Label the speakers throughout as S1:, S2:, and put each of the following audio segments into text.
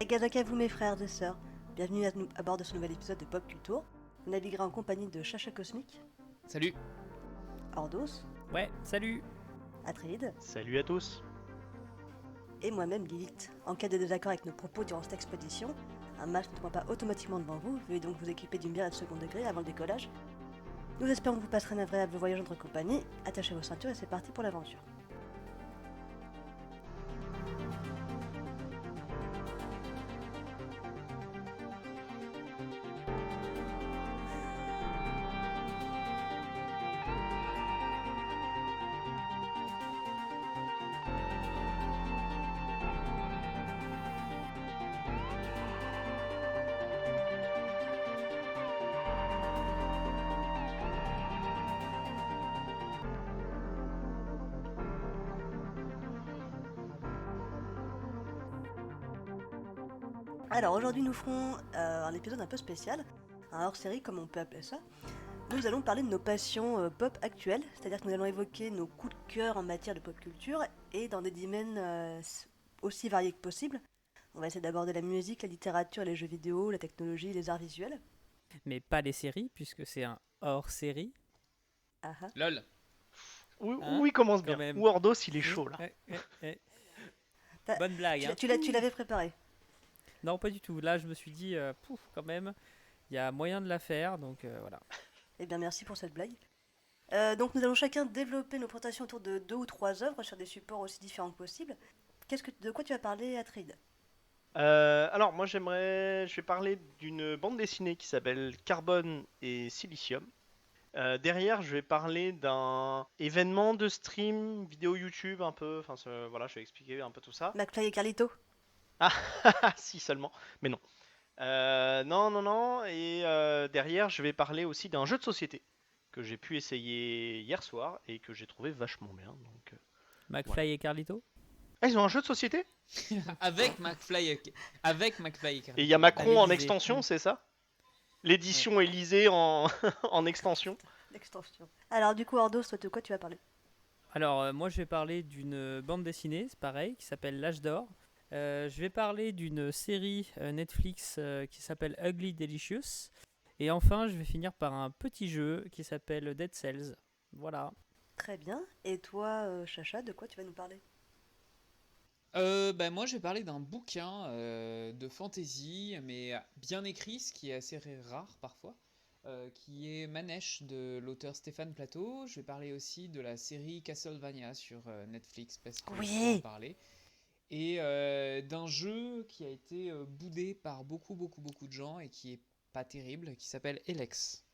S1: Nagasaki à vous mes frères et sœurs, bienvenue à bord de ce nouvel épisode de Pop Culture. Vous naviguerez en compagnie de Chacha Cosmique,
S2: Salut.
S1: Ordos,
S3: Ouais, salut.
S1: Atreide
S4: Salut à tous.
S1: et moi-même Lilith. En cas de désaccord avec nos propos durant cette expédition, un masque ne tombe pas automatiquement devant vous, veuillez donc vous équiper d'une bière de second degré avant le décollage. Nous espérons que vous passerez un agréable voyage entre compagnie, attachez vos ceintures et c'est parti pour l'aventure. Alors aujourd'hui nous ferons un épisode un peu spécial, un hors-série comme on peut appeler ça. Nous allons parler de nos passions pop actuelles, c'est-à-dire que nous allons évoquer nos coups de cœur en matière de pop culture et dans des domaines aussi variés que possible. On va essayer d'aborder la musique, la littérature, les jeux vidéo, la technologie, les arts visuels.
S3: Mais pas les séries, puisque c'est un hors-série.
S1: Ah ah.
S2: LOL.
S3: Hein,
S4: Où il commence
S3: quand
S4: bien.
S3: même.
S4: Où Ordos, il est chaud là.
S3: Ouais.
S1: T'as-
S3: Bonne blague, hein.
S1: Tu l'avais préparé.
S3: Non, pas du tout. Là, je me suis dit, pouf, quand même, il y a moyen de la faire, donc voilà.
S1: Eh bien merci pour cette blague. Donc nous allons chacun développer nos présentations autour de 2 ou 3 œuvres sur des supports aussi différents que possible. De quoi tu vas parler, Atreide?
S4: Alors moi je vais parler d'une bande dessinée qui s'appelle Carbone et Silicium. Derrière je vais parler d'un événement de stream vidéo YouTube un peu, enfin voilà je vais expliquer un peu tout ça.
S1: McFly et Carlito?
S4: Ah si seulement, mais non. Non et derrière je vais parler aussi d'un jeu de société que j'ai pu essayer hier soir et que j'ai trouvé vachement bien. Donc,
S3: McFly et Carlito.
S4: Ah ils ont un jeu de société?
S2: Avec McFly et Carlito.
S4: Et il y a Macron en
S3: l'Élysée.
S4: extension, c'est ça? L'édition Élysée en, en extension.
S1: L'extension. Alors du coup, Ordos, toi de quoi tu vas parler?
S3: Alors, moi, je vais parler d'une bande dessinée, c'est pareil, qui s'appelle L'Âge d'Or. Je vais parler d'une série Netflix qui s'appelle Ugly Delicious. Et enfin, je vais finir par un petit jeu qui s'appelle Dead Cells. Voilà.
S1: Très bien. Et toi, Chacha, de quoi tu vas nous parler?
S2: Moi je vais parler d'un bouquin de fantasy, mais bien écrit, ce qui est assez rare parfois, qui est Manèche de l'auteur Stéphane Plateau. Je vais parler aussi de la série Castlevania sur Netflix, parce que
S1: Oui.
S2: je peux en parler. Et d'un jeu qui a été boudé par beaucoup de gens et qui est pas terrible, qui s'appelle Elex.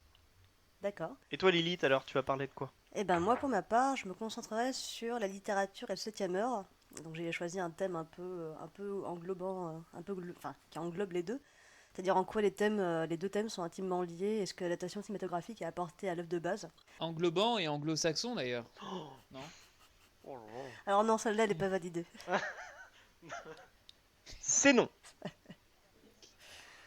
S1: D'accord.
S4: Et toi Lilith, alors tu vas parler de quoi?
S1: Eh ben moi, pour ma part, je me concentrerai sur la littérature et le 7e art. Donc j'ai choisi un thème un peu englobant, enfin, qui englobe les deux. C'est-à-dire en quoi les deux thèmes sont intimement liés et ce que l'adaptation cinématographique a apporté à l'œuvre de base.
S2: Englobant et anglo-saxon d'ailleurs. Non.
S4: Oh là là.
S1: Alors non, celle-là, elle n'est pas validée.
S4: C'est non.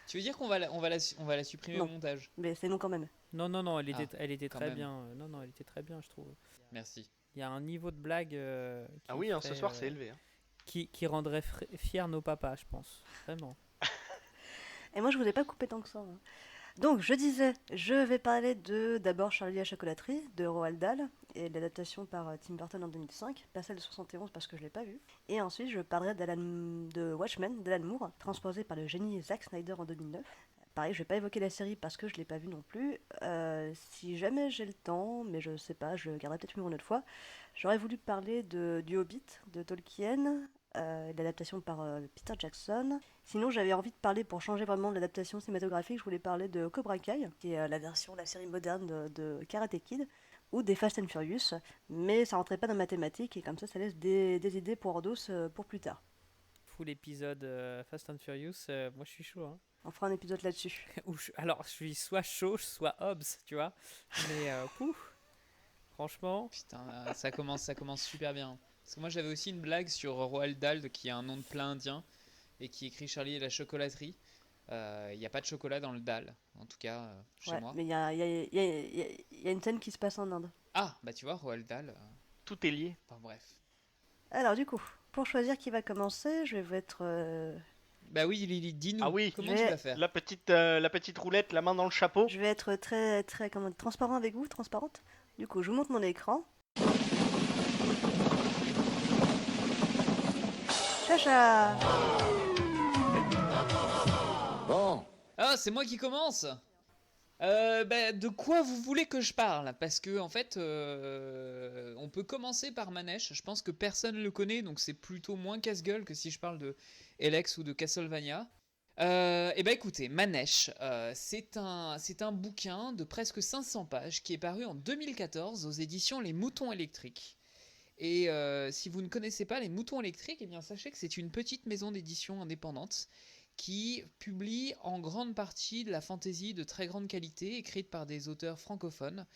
S2: Tu veux dire qu'on va la supprimer
S1: Non.
S2: au montage?
S1: Mais c'est non quand même.
S3: Non, elle
S2: Ah,
S3: était
S2: quand
S3: très
S2: même.
S3: bien. Non, elle était très bien, je trouve.
S2: Merci.
S3: Il y a un niveau de blague
S4: Ah oui, hein, ce
S3: ferait,
S4: soir c'est élevé. Hein.
S3: qui rendrait fiers nos papas, je pense. Vraiment.
S1: Et moi, je vous ai pas coupé tant que ça, hein. Donc, je disais, je vais parler d'abord Charlie et la chocolaterie de Roald Dahl et de l'adaptation par Tim Burton en 2005, pas celle de 71 parce que je l'ai pas vue. Et ensuite, je parlerai de Watchmen d'Alan Moore, transposé par le génie Zack Snyder en 2009. Pareil, je vais pas évoquer la série parce que je l'ai pas vue non plus. Si jamais j'ai le temps, mais je sais pas, je garderai peut-être une autre fois, j'aurais voulu parler du Hobbit de Tolkien, l'adaptation par Peter Jackson. Sinon, j'avais envie de parler, pour changer vraiment de l'adaptation cinématographique, je voulais parler de Cobra Kai, qui est la version, la série moderne de Karate Kid, ou des Fast and Furious, mais ça rentrait pas dans ma thématique, et comme ça laisse des idées pour Ordos pour plus tard.
S3: Full épisode Fast and Furious, moi je suis chaud. Hein.
S1: On fera un épisode là-dessus.
S3: Alors, je suis soit chaud, soit Hobbs, tu vois. Mais, pouf, franchement.
S2: Putain, ça commence super bien. Parce que moi j'avais aussi une blague sur Roald Dahl qui a un nom de plat indien et qui écrit Charlie et la chocolaterie. Il n'y a pas de chocolat dans le dalle, en tout cas chez
S1: Ouais,
S2: moi.
S1: mais il y a une scène qui se passe en Inde.
S2: Ah, bah tu vois, Roald Dahl.
S4: Tout est lié.
S2: Enfin bref.
S1: Alors du coup, pour choisir qui va commencer, je vais être...
S2: Bah oui, Lily,
S4: Ah
S2: dis-nous,
S4: oui,
S1: je
S2: comment tu vas
S1: vais,
S2: faire?
S4: la petite roulette, la main dans le chapeau.
S1: je vais être très comment, transparent avec vous, transparente. Du coup, je vous montre mon écran. Chacha!
S5: Bon,
S2: Ah, c'est moi qui commence! Bah, de quoi vous voulez que je parle? Parce que en fait, on peut commencer par Manèche. Je pense que personne le connaît, donc c'est plutôt moins casse-gueule que si je parle de Elex ou de Castlevania. Et bah écoutez, Manèche, c'est un bouquin de presque 500 pages qui est paru en 2014 aux éditions Les Moutons Électriques. Et si vous ne connaissez pas les Moutons Électriques, eh bien sachez que c'est une petite maison d'édition indépendante qui publie en grande partie de la fantasy de très grande qualité, écrite par des auteurs francophones.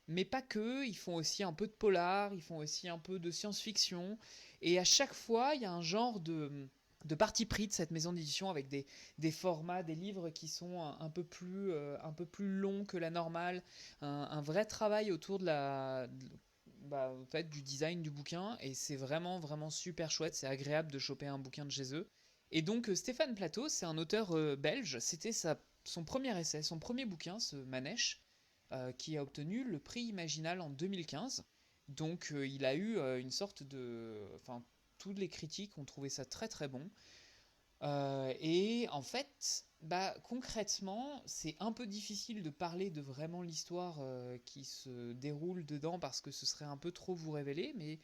S2: Mais pas que, ils font aussi un peu de polar, ils font aussi un peu de science-fiction. Et à chaque fois, il y a un genre de parti pris de cette maison d'édition avec des formats, des livres qui sont un peu plus longs que la normale. Un vrai travail autour en fait, du design du bouquin. Et c'est vraiment, vraiment super chouette. C'est agréable de choper un bouquin de chez eux. Et donc Stéphane Plateau, c'est un auteur belge, c'était son premier essai, son premier bouquin, ce Manèche, qui a obtenu le prix Imaginal en 2015. Donc il a eu une sorte de... Enfin, toutes les critiques ont trouvé ça très très bon. Et en fait, bah, concrètement, c'est un peu difficile de parler de vraiment l'histoire qui se déroule dedans parce que ce serait un peu trop vous révéler, mais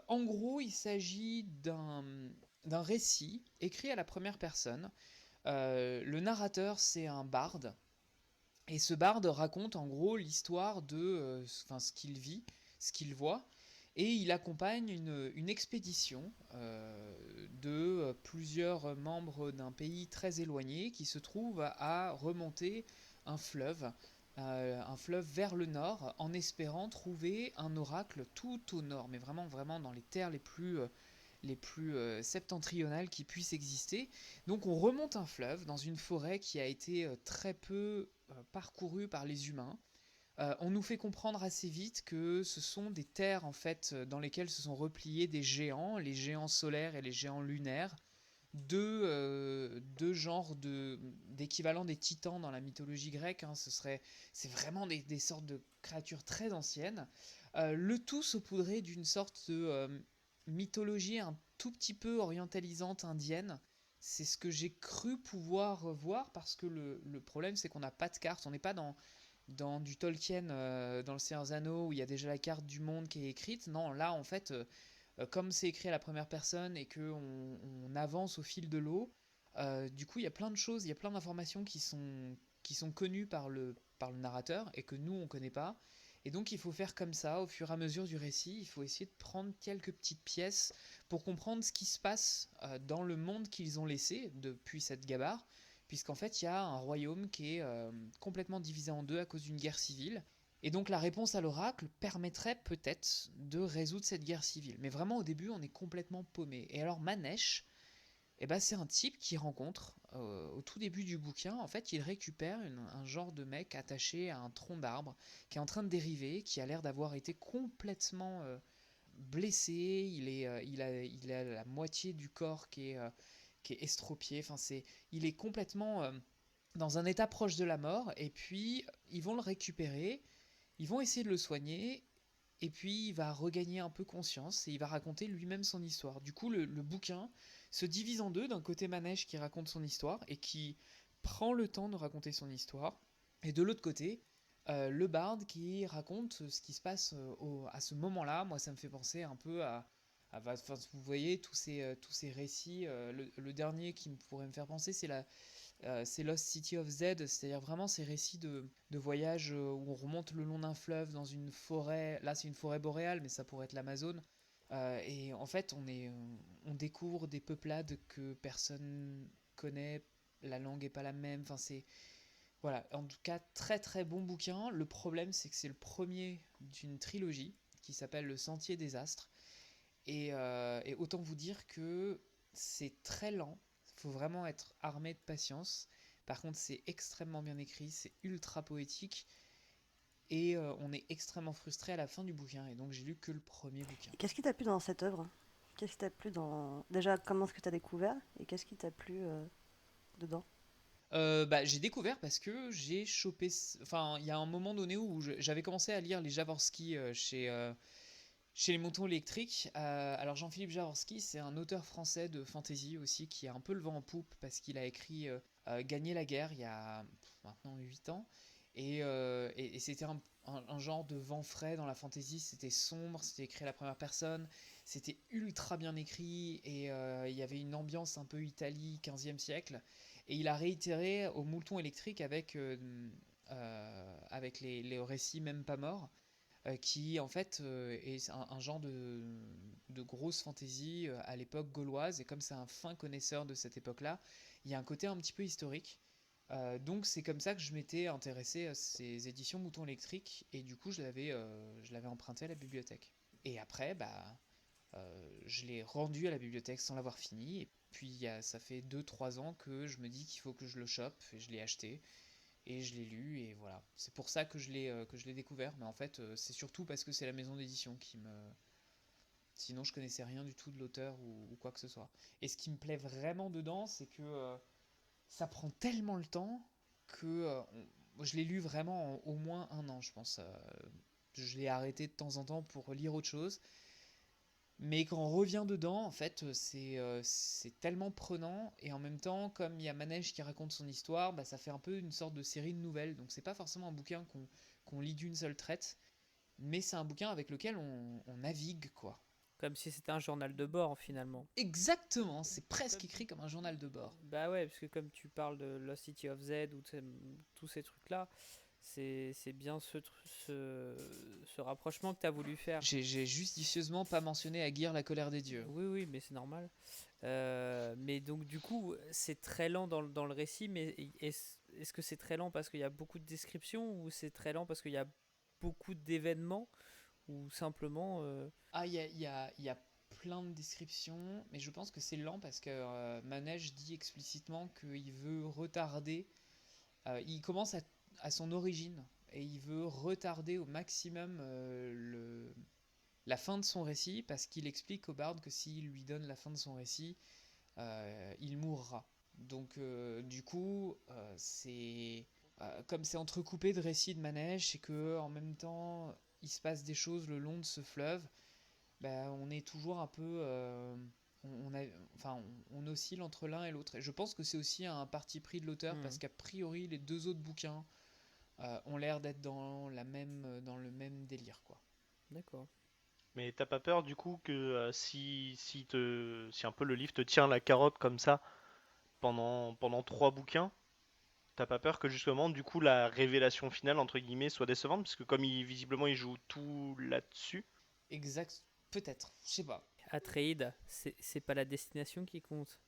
S2: en gros, il s'agit d'un récit écrit à la première personne. Le narrateur, c'est un barde. Et ce barde raconte en gros l'histoire de ce qu'il vit, ce qu'il voit. Et il accompagne une expédition de plusieurs membres d'un pays très éloigné qui se trouve à remonter un fleuve vers le nord, en espérant trouver un oracle tout au nord, mais vraiment, vraiment dans les terres les plus septentrionales qui puissent exister. Donc on remonte un fleuve dans une forêt qui a été très peu parcourue par les humains. On nous fait comprendre assez vite que ce sont des terres en fait dans lesquelles se sont repliés des géants, les géants solaires et les géants lunaires, deux genres d'équivalents des titans dans la mythologie grecque. Hein. C'est vraiment des sortes de créatures très anciennes. Le tout saupoudré d'une sorte de mythologie un tout petit peu orientalisante indienne. C'est ce que j'ai cru pouvoir voir parce que le problème c'est qu'on n'a pas de carte, on n'est pas dans du Tolkien, dans le Seigneur des Anneaux, où il y a déjà la carte du monde qui est écrite. Non, là, en fait, comme c'est écrit à la première personne et qu'on on avance au fil de l'eau, du coup, il y a plein de choses, il y a plein d'informations qui sont connues par le narrateur et que nous, on ne connaît pas. Et donc, il faut faire comme ça, au fur et à mesure du récit. Il faut essayer de prendre quelques petites pièces pour comprendre ce qui se passe dans le monde qu'ils ont laissé depuis cette gabarre, puisqu'en fait il y a un royaume qui est complètement divisé en deux à cause d'une guerre civile. Et donc la réponse à l'oracle permettrait peut-être de résoudre cette guerre civile. Mais vraiment au début on est complètement paumé. Et alors Manèche, eh ben, c'est un type qui rencontre au tout début du bouquin, en fait il récupère un genre de mec attaché à un tronc d'arbre qui est en train de dériver, qui a l'air d'avoir été complètement blessé, il a la moitié du corps qui est estropié, enfin il est complètement dans un état proche de la mort, et puis ils vont le récupérer, ils vont essayer de le soigner, et puis il va regagner un peu conscience, et il va raconter lui-même son histoire. Du coup, le bouquin se divise en deux, d'un côté Manèche qui raconte son histoire, et qui prend le temps de raconter son histoire, et de l'autre côté, le barde qui raconte ce qui se passe à ce moment-là. Moi, ça me fait penser un peu enfin, vous voyez, tous ces récits. Le dernier qui pourrait me faire penser, c'est Lost City of Z, c'est-à-dire vraiment ces récits de voyage où on remonte le long d'un fleuve dans une forêt. Là, c'est une forêt boréale, mais ça pourrait être l'Amazone. Et en fait, on découvre des peuplades que personne connaît, la langue est pas la même. Enfin, voilà, en tout cas, très très bon bouquin. Le problème, c'est que c'est le premier d'une trilogie qui s'appelle Le Sentier des Astres. Et autant vous dire que c'est très lent. Il faut vraiment être armé de patience. Par contre, c'est extrêmement bien écrit, c'est ultra poétique, et on est extrêmement frustré à la fin du bouquin, et donc j'ai lu que le premier bouquin.
S1: Et qu'est-ce qui t'a plu dans cette œuvre? Qu'est-ce qui t'a plu dans... Déjà, comment est-ce que t'as découvert? Et qu'est-ce qui t'a plu dedans?
S2: J'ai découvert parce que j'ai chopé. Enfin, il y a un moment donné où j'avais commencé à lire les Jaworski chez les Moutons Électriques. Alors, Jean-Philippe Jaworski, c'est un auteur français de fantasy aussi qui a un peu le vent en poupe parce qu'il a écrit Gagner la guerre il y a maintenant 8 ans. Et c'était un genre de vent frais dans la fantasy. C'était sombre, c'était écrit à la première personne, c'était ultra bien écrit et il y avait une ambiance un peu Italie, 15e siècle. Et il a réitéré au Mouton Électrique avec les récits même pas morts, qui en fait est un genre de grosse fantasy à l'époque gauloise. Et comme c'est un fin connaisseur de cette époque-là, il y a un côté un petit peu historique. Donc c'est comme ça que je m'étais intéressé à ces éditions Mouton Électrique, et du coup je l'avais emprunté à la bibliothèque. Et après, je l'ai rendu à la bibliothèque sans l'avoir fini, et puis ça fait 2 3 ans que je me dis qu'il faut que je le chope, et je l'ai acheté, et je l'ai lu, et voilà. C'est pour ça que je l'ai découvert, mais en fait c'est surtout parce que c'est la maison d'édition qui me... Sinon je connaissais rien du tout de l'auteur ou quoi que ce soit. Et ce qui me plaît vraiment dedans, c'est que ça prend tellement le temps que je l'ai lu vraiment en au moins un an, je pense. Je l'ai arrêté de temps en temps pour lire autre chose. Mais quand on revient dedans, en fait, c'est tellement prenant. Et en même temps, comme il y a Manège qui raconte son histoire, ça fait un peu une sorte de série de nouvelles. Donc c'est pas forcément un bouquin qu'on lit d'une seule traite. Mais c'est un bouquin avec lequel on navigue, quoi.
S3: Comme si c'était un journal de bord finalement.
S2: Exactement, c'est presque écrit comme un journal de bord.
S3: Bah ouais, parce que comme tu parles de Lost City of Z ou tous ces trucs-là, c'est bien ce rapprochement que tu as voulu faire.
S2: J'ai judicieusement pas mentionné Aguirre, la colère des dieux.
S3: Oui, oui, mais c'est normal. Mais donc du coup, c'est très lent dans le récit, mais est-ce que c'est très lent parce qu'il y a beaucoup de descriptions ou c'est très lent parce qu'il y a beaucoup d'événements ou simplement...
S2: Ah, il y a plein de descriptions, mais je pense que c'est lent parce que Manège dit explicitement qu'il veut retarder. Il commence à son origine et il veut retarder au maximum la fin de son récit, parce qu'il explique au barde que s'il lui donne la fin de son récit, il mourra. Donc, du coup, comme c'est entrecoupé de récits de Manège, c'est que en même temps, il se passe des choses le long de ce fleuve. On est toujours un peu. On oscille entre l'un et l'autre. Et je pense que c'est aussi un parti pris de l'auteur, parce qu'a priori, les deux autres bouquins ont l'air d'être dans le même délire, quoi.
S3: D'accord.
S4: Mais t'as pas peur du coup que si un peu le livre te tient la carotte comme ça pendant 3 bouquins, t'as pas peur que justement du coup la révélation finale entre guillemets soit décevante parce que comme visiblement il joue tout là-dessus.
S2: Exact, peut-être, je sais pas.
S3: Atreide, c'est pas la destination qui compte.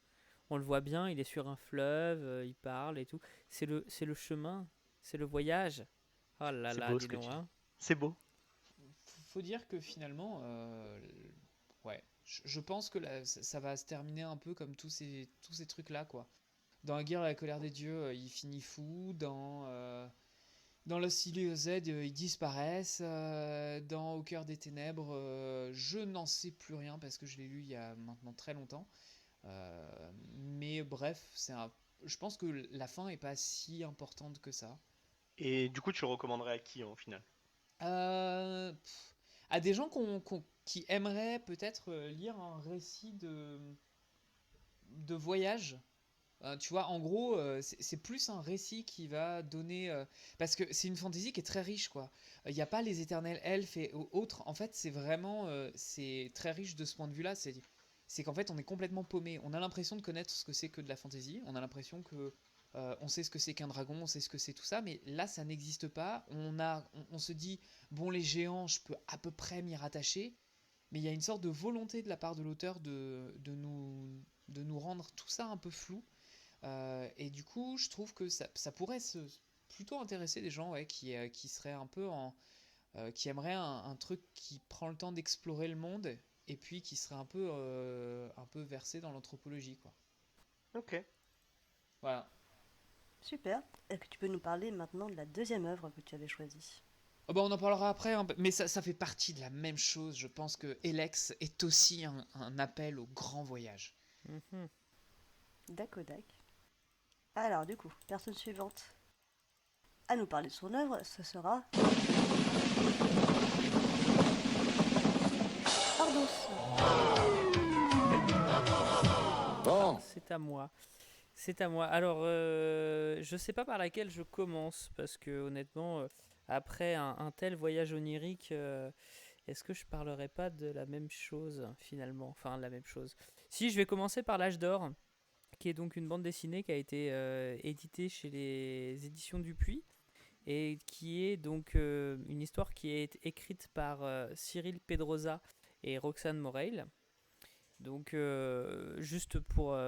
S3: On le voit bien, il est sur un fleuve, il parle et tout. C'est le chemin, c'est le voyage. Oh là
S4: C'est
S3: là,
S4: beau
S3: dis
S4: ce que
S3: donc,
S4: tu dis.
S3: hein.
S4: C'est beau.
S2: Faut dire que finalement, ouais, je pense que ça va se terminer un peu comme tous ces trucs-là, quoi. Dans La guerre et la colère des dieux, il finit fou. Dans Lost City of Z, ils disparaissent. Dans Au cœur des ténèbres, je n'en sais plus rien parce que je l'ai lu il y a maintenant très longtemps. Mais bref, je pense que la fin est pas si importante que ça.
S4: Et du coup tu le recommanderais à qui au final?
S2: À des gens qui aimeraient peut-être lire un récit de voyage. Tu vois, en gros, c'est plus un récit qui va donner... parce que c'est une fantasy qui est très riche, quoi. Il n'y a pas les éternels elfes et autres. En fait, c'est vraiment... c'est très riche de ce point de vue-là. C'est qu'en fait, on est complètement paumé. On a l'impression de connaître ce que c'est que de la fantasy. On a l'impression que... on sait ce que c'est qu'un dragon, on sait ce que c'est tout ça, mais là ça n'existe pas. On se dit, bon, les géants, je peux à peu près m'y rattacher, mais il y a une sorte de volonté de la part de l'auteur de nous rendre tout ça un peu flou. Et du coup, je trouve que ça pourrait plutôt intéresser des gens, ouais, qui seraient un peu qui aimeraient un truc qui prend le temps d'explorer le monde, et puis qui serait un peu versé dans l'anthropologie, quoi.
S4: Ok.
S2: Voilà.
S1: Super. Est-ce que tu peux nous parler maintenant de la deuxième œuvre que tu avais choisie?
S2: Oh bah on en parlera après, hein, mais ça fait partie de la même chose. Je pense que Elex est aussi un appel au grand voyage.
S3: Mhm.
S1: Dakodak. Alors, du coup, personne suivante à nous parler de son œuvre, ce sera Ardos.
S5: Bon,
S3: C'est à moi. C'est à moi. Alors, je sais pas par laquelle je commence parce que honnêtement, après un tel voyage onirique, est-ce que je parlerai pas de la même chose finalement? Enfin, la même chose. Si, je vais commencer par l'Âge d'or, qui est donc une bande dessinée qui a été éditée chez les éditions Dupuis et qui est donc une histoire qui est écrite par Cyril Pedrosa et Roxane Moreil. Donc, juste pour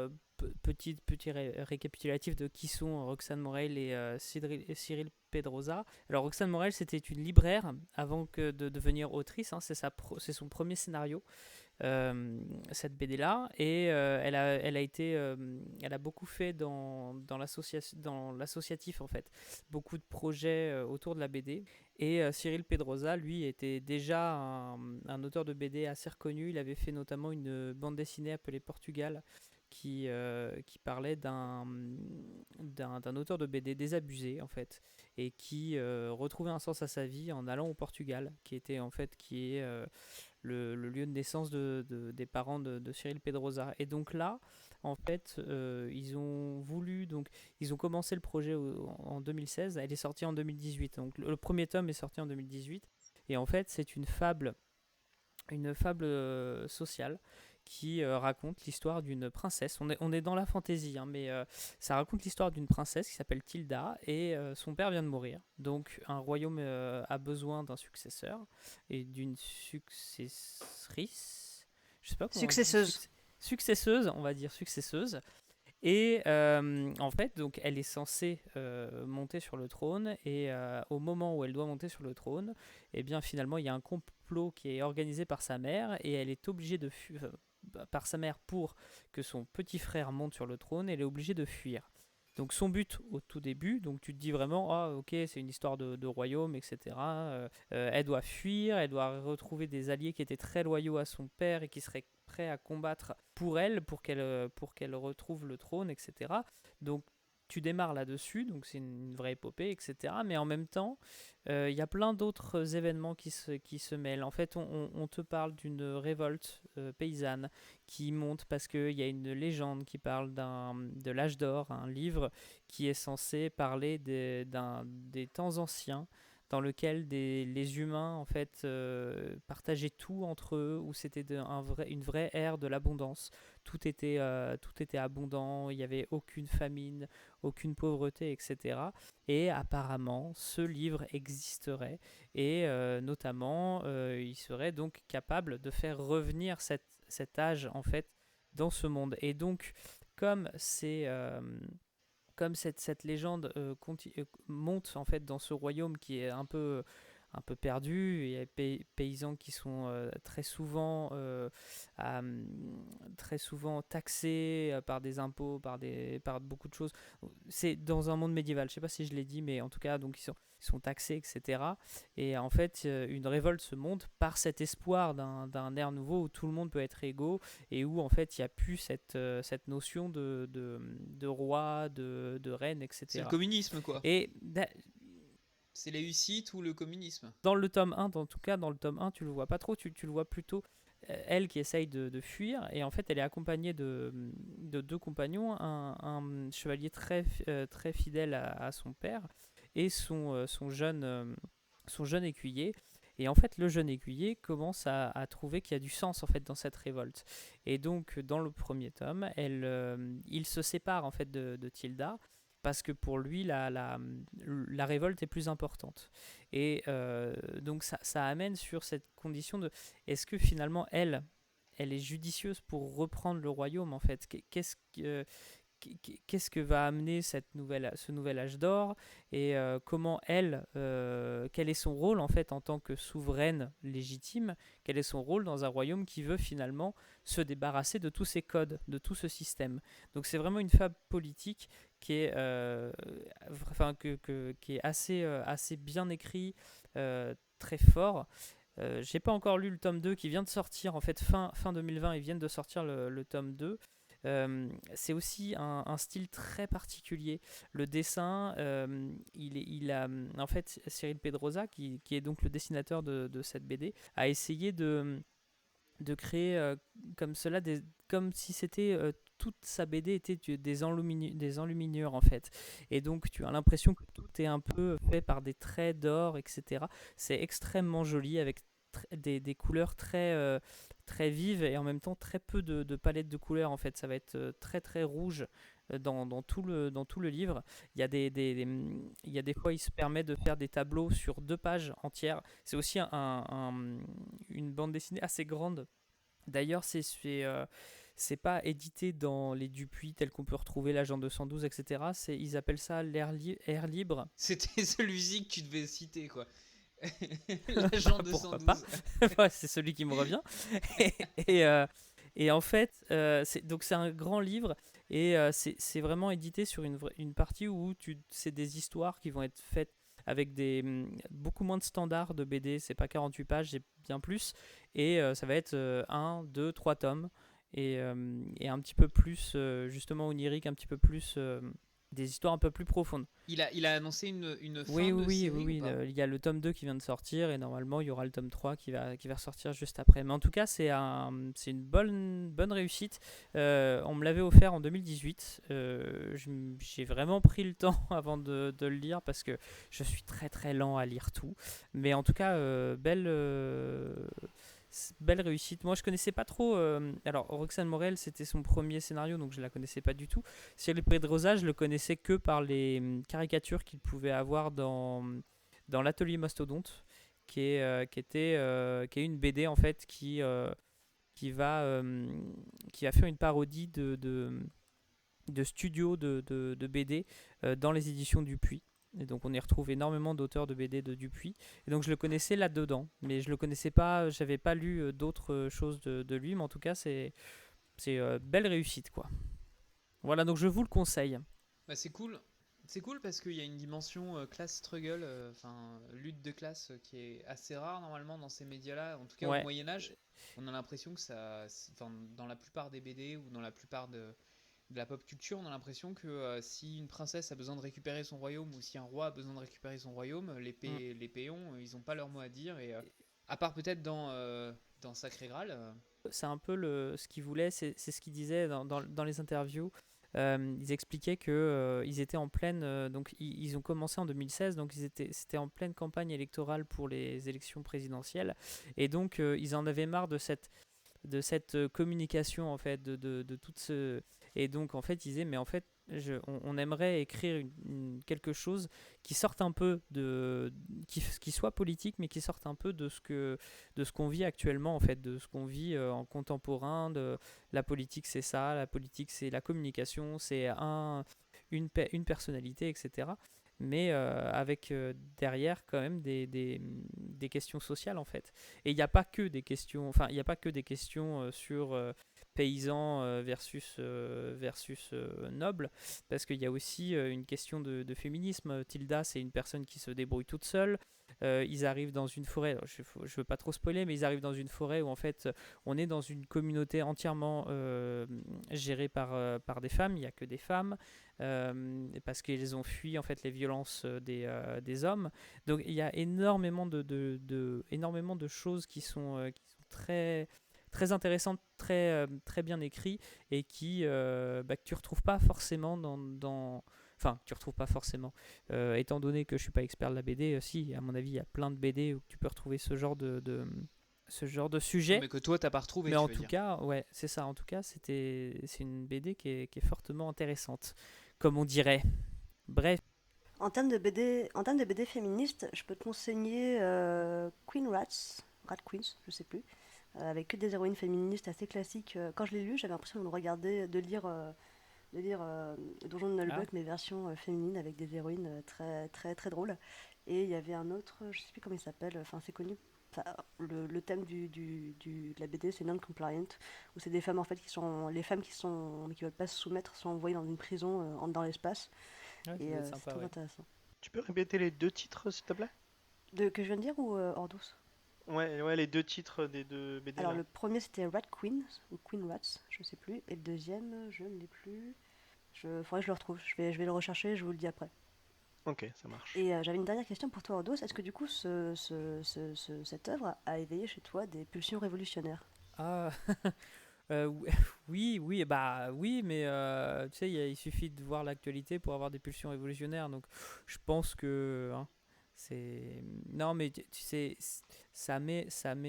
S3: petit récapitulatif de qui sont Roxane Morel et Cyril Pedrosa. Alors, Roxane Morel, c'était une libraire avant que de devenir autrice, hein, c'est son premier scénario, cette BD-là. Et elle a beaucoup fait dans l'associatif, en fait. Beaucoup de projets autour de la BD. Et Cyril Pedrosa, lui, était déjà un auteur de BD assez reconnu. Il avait fait notamment une bande dessinée appelée Portugal, qui parlait d'un auteur de BD désabusé, en fait, et qui retrouvait un sens à sa vie en allant au Portugal, qui est le lieu de naissance des parents de Cyril Pedrosa. Et donc là, en fait, ils ont commencé le projet en 2016. Elle est sortie en 2018. Donc le premier tome est sorti en 2018. Et en fait, c'est une fable sociale qui raconte l'histoire d'une princesse. On est dans la fantaisie, hein, mais ça raconte l'histoire d'une princesse qui s'appelle Tilda et son père vient de mourir. Donc un royaume a besoin d'un successeur et d'une successrice. Je sais pas comment on dit.
S1: Successeuse.
S3: Successeuse, on va dire successeuse. Et en fait, donc, elle est censée monter sur le trône, et au moment où elle doit monter sur le trône, eh bien finalement il y a un complot qui est organisé par sa mère, et elle est obligée de fuir par sa mère pour que son petit frère monte sur le trône. Elle est obligée de fuir. Donc son but au tout début, donc tu te dis vraiment, ah ok, c'est une histoire de royaume, etc. Elle doit fuir, elle doit retrouver des alliés qui étaient très loyaux à son père et qui seraient prêts à combattre pour elle, pour qu'elle retrouve le trône, etc. Donc tu démarres là-dessus, donc c'est une vraie épopée, etc. Mais en même temps, il y a plein d'autres événements qui se mêlent. En fait, on te parle d'une révolte paysanne qui monte parce qu'il y a une légende qui parle de l'âge d'or, un livre qui est censé parler des temps anciens dans lequel les humains en fait partageaient tout entre eux, où c'était une vraie ère de l'abondance. Tout était abondant, il n'y avait aucune famine, aucune pauvreté, etc. Et apparemment, ce livre existerait, et notamment, il serait donc capable de faire revenir cet âge en fait dans ce monde. Et donc, comme cette légende monte en fait dans ce royaume qui est un peu perdu, il y a des paysans qui sont très souvent taxés par des impôts, par beaucoup de choses. C'est dans un monde médiéval, je ne sais pas si je l'ai dit, mais en tout cas, donc ils sont taxés, etc. Et en fait, une révolte se monte par cet espoir d'un ère nouveau où tout le monde peut être égaux, et où en fait il n'y a plus cette notion de roi, de reine,
S2: C'est
S3: etc.
S2: le communisme, quoi.
S3: Et
S2: C'est la Hussite ou le communisme.
S3: dans le tome 1, en tout cas dans le tome 1, tu le vois pas trop, tu le vois plutôt elle qui essaye de fuir, et en fait elle est accompagnée de deux compagnons, un chevalier très fidèle à son père, et son jeune écuyer. Et en fait, le jeune écuyer commence à trouver qu'il y a du sens en fait dans cette révolte. Et donc, dans le premier tome, il se sépare en fait de Tilda, parce que pour lui, la révolte est plus importante. Et donc, ça amène sur cette condition de est-ce que finalement elle est judicieuse pour reprendre le royaume en fait. Qu'est-ce que va amener ce nouvel âge d'or, et comment quel est son rôle en fait en tant que souveraine légitime, quel est son rôle dans un royaume qui veut finalement se débarrasser de tous ces codes, de tout ce système. Donc c'est vraiment une fable politique qui est, qui est assez bien écrit, très fort. J'ai pas encore lu le tome 2 qui vient de sortir, en fait fin 2020, ils viennent de sortir le tome 2. C'est aussi un style très particulier. Le dessin, en fait, Cyril Pedrosa, qui est donc le dessinateur de cette BD, a essayé de créer comme cela, comme si c'était toute sa BD était des enluminures en fait. Et donc tu as l'impression que tout est un peu fait par des traits d'or, etc. C'est extrêmement joli avec des couleurs très vives et en même temps très peu de palettes de couleurs en fait. Ça va être très très rouge dans tout le livre. Il y a des fois, il se permet de faire des tableaux sur 2 pages entières. C'est aussi une bande dessinée assez grande. D'ailleurs, c'est pas édité dans les Dupuis tels qu'on peut retrouver l'Agent 212, etc. Ils appellent ça Air libre.
S2: C'était celui-ci que tu devais citer, quoi. L'agent
S3: Pourquoi pas.
S2: 212.
S3: Ouais, c'est celui qui me revient. et, et, euh, et en fait, donc c'est un grand livre et c'est vraiment édité sur une partie où c'est des histoires qui vont être faites avec beaucoup moins de standards de BD. C'est pas 48 pages, c'est bien plus. Et ça va être 1, 2, 3 tomes et un petit peu plus, justement onirique, un petit peu plus, des histoires un peu plus profondes.
S2: Il a annoncé une fin
S3: Oui,
S2: de série
S3: oui,
S2: ou pas?
S3: il y a le tome 2 qui vient de sortir et normalement il y aura le tome 3 qui va ressortir juste après. Mais en tout cas, c'est une bonne réussite. On me l'avait offert en 2018. J'ai vraiment pris le temps avant de le lire parce que je suis très très lent à lire tout. Mais en tout cas, belle réussite. Moi, je connaissais pas trop. Alors, Roxane Morel, c'était son premier scénario, donc je la connaissais pas du tout. Cyril Pedrosa, je le connaissais que par les caricatures qu'il pouvait avoir dans l'Atelier Mastodonte, qui est une BD en fait qui va faire une parodie de studios de BD dans les éditions Dupuis. Et donc on y retrouve énormément d'auteurs de BD de Dupuis. Et donc je le connaissais là-dedans, mais je le connaissais pas, j'avais pas lu d'autres choses de lui, mais en tout cas c'est belle réussite quoi. Voilà, donc je vous le conseille.
S2: Bah, c'est cool. C'est cool parce qu'il y a une dimension class struggle, enfin lutte de classe qui est assez rare normalement dans ces médias-là. En tout cas au
S3: Ouais,
S2: Moyen Âge, on a l'impression que enfin, dans la plupart des BD ou dans la plupart de la pop culture, on a l'impression que si une princesse a besoin de récupérer son royaume ou si un roi a besoin de récupérer son royaume, les péons, ils n'ont pas leur mot à dire. Et à part peut-être dans Sacré Graal.
S3: c'est un peu ce qu'il voulait, c'est ce qu'il disait dans les interviews. Ils expliquaient que ils étaient en pleine, donc ils ont commencé en 2016, donc c'était en pleine campagne électorale pour les élections présidentielles, et donc ils en avaient marre de cette communication en fait, de tout ce, et donc en fait ils disaient mais en fait on aimerait écrire quelque chose qui sorte un peu qui soit politique mais qui sorte un peu de ce qu'on vit actuellement en fait, de ce qu'on vit en contemporain, de la politique c'est ça, la politique c'est la communication, c'est une personnalité, etc. Mais avec derrière quand même des questions sociales en fait. Et il n'y a pas que des questions, enfin il n'y a pas que des questions sur paysans versus nobles, parce qu'il y a aussi une question de féminisme. Tilda, c'est une personne qui se débrouille toute seule. Ils arrivent dans une forêt, alors, je ne veux pas trop spoiler, mais ils arrivent dans une forêt où en fait on est dans une communauté entièrement gérée par des femmes, il n'y a que des femmes, parce qu'ils ont fui en fait les violences des hommes. Donc il y a énormément de choses qui sont très très intéressantes, très bien écrites et que tu retrouves pas forcément enfin, tu retrouves pas forcément. Étant donné que je suis pas expert de la BD, si, à mon avis, il y a plein de BD où tu peux retrouver ce genre de sujet.
S2: Mais que toi t'as pas retrouvé,
S3: Mais
S2: tu
S3: en
S2: veux
S3: tout
S2: dire.
S3: cas, ouais, c'est ça. En tout cas, c'est une BD qui est fortement intéressante, comme on dirait. Bref,
S1: En termes de BD féministes, je peux te conseiller Queen Rats, Rat Queens, je sais plus, avec que des héroïnes féministes assez classiques. Quand je l'ai lu, j'avais l'impression de regarder, de lire Donjon de
S3: ah,
S1: Nullbuck, mais version féminine avec des héroïnes très très très drôles. Et il y avait un autre, je sais plus comment il s'appelle, enfin c'est connu Enfin, le thème de la BD, c'est non-compliant, où c'est des femmes en fait les femmes qui veulent pas se soumettre sont envoyées dans une prison dans l'espace,
S3: Ouais, ça
S1: et
S3: doit être
S1: c'est
S3: sympa,
S1: très
S3: ouais.
S1: intéressant.
S4: Tu peux répéter les deux titres, s'il te plaît?
S1: Que je viens de dire ou hors douce?
S4: Ouais, ouais, les deux titres des deux BD
S1: Alors
S4: là.
S1: le premier c'était Rat Queen, ou Queen Rats, je sais plus, et le deuxième, je ne l'ai plus. Faudrait que je le retrouve, je vais le rechercher, je vous le dis après.
S4: Ok, ça marche.
S1: Et j'avais une dernière question pour toi, Ordos. Est-ce que du coup, cette œuvre a éveillé chez toi des pulsions révolutionnaires?
S3: Ah, ou- oui, oui, bah oui, mais tu sais, il suffit de voir l'actualité pour avoir des pulsions révolutionnaires. Donc, je pense que hein, c'est non, mais tu sais, ça met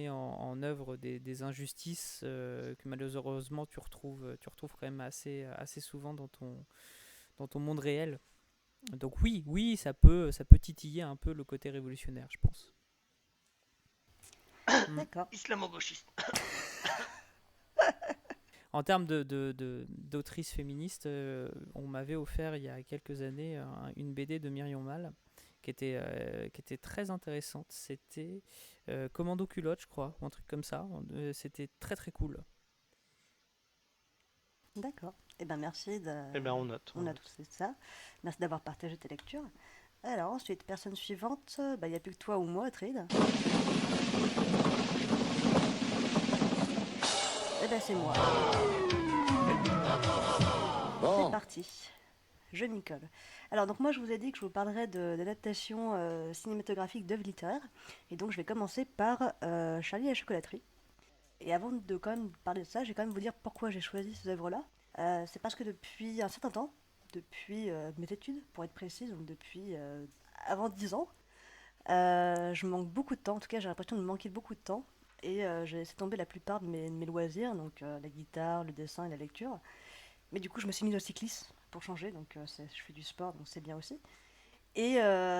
S3: en œuvre des injustices que malheureusement tu retrouves quand même assez souvent dans ton monde réel. Donc oui, oui, ça peut titiller un peu le côté révolutionnaire, je pense. Hmm.
S1: D'accord.
S4: Islamo-gauchiste.
S3: En termes d'autrice féministe, on m'avait offert il y a quelques années une BD de Myriam Mal qui était très intéressante. C'était Commando culotte, je crois, ou un truc comme ça. C'était très très cool.
S1: D'accord. Eh ben merci.
S4: Eh ben on note, on
S1: On a tous
S4: note.
S1: fait ça. Merci d'avoir partagé tes lectures. Alors ensuite, personne suivante. Il n'y a plus que toi ou moi, Trid. Eh ben c'est moi. C'est parti. Je m'y colle. Alors donc moi je vous ai dit que je vous parlerais d'adaptation cinématographique d'œuvres littéraires. Et donc je vais commencer par Charlie et la chocolaterie. Et avant de quand même parler de ça, je vais quand même vous dire pourquoi j'ai choisi ces œuvres-là. C'est parce que depuis un certain temps, depuis mes études, pour être précise, donc depuis avant 10 ans, je manque beaucoup de temps. En tout cas, j'ai l'impression de manquer beaucoup de temps. Et j'ai laissé tomber la plupart de mes loisirs, donc la guitare, le dessin et la lecture. Mais du coup, je me suis mise au cyclisme pour changer, donc je fais du sport, donc c'est bien aussi. Et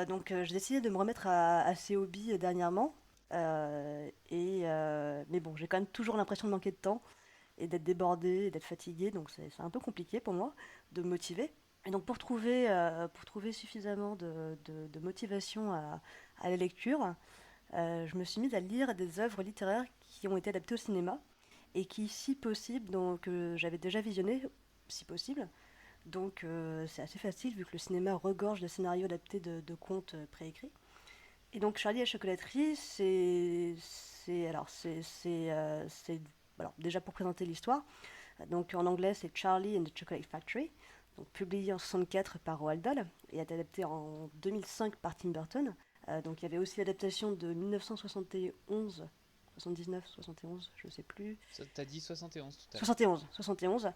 S1: donc, j'ai décidé de me remettre à ces hobbies dernièrement. Mais bon, j'ai quand même toujours l'impression de manquer de temps et d'être débordée et d'être fatiguée, donc c'est un peu compliqué pour moi de me motiver. Et donc, pour trouver suffisamment de motivation à la lecture, je me suis mise à lire des œuvres littéraires qui ont été adaptées au cinéma et qui, si possible, donc j'avais déjà visionné, si possible. Donc c'est assez facile vu que le cinéma regorge de scénarios adaptés de contes préécrits. Et donc Charlie et la chocolaterie, alors déjà pour présenter l'histoire. Donc en anglais c'est Charlie and the Chocolate Factory, donc publié en 64 par Roald Dahl et a été adapté en 2005 par Tim Burton. Donc il y avait aussi l'adaptation de 1971, 79, 71, je sais plus.
S2: T'as dit 71 tout à l'heure.
S1: 71, 71.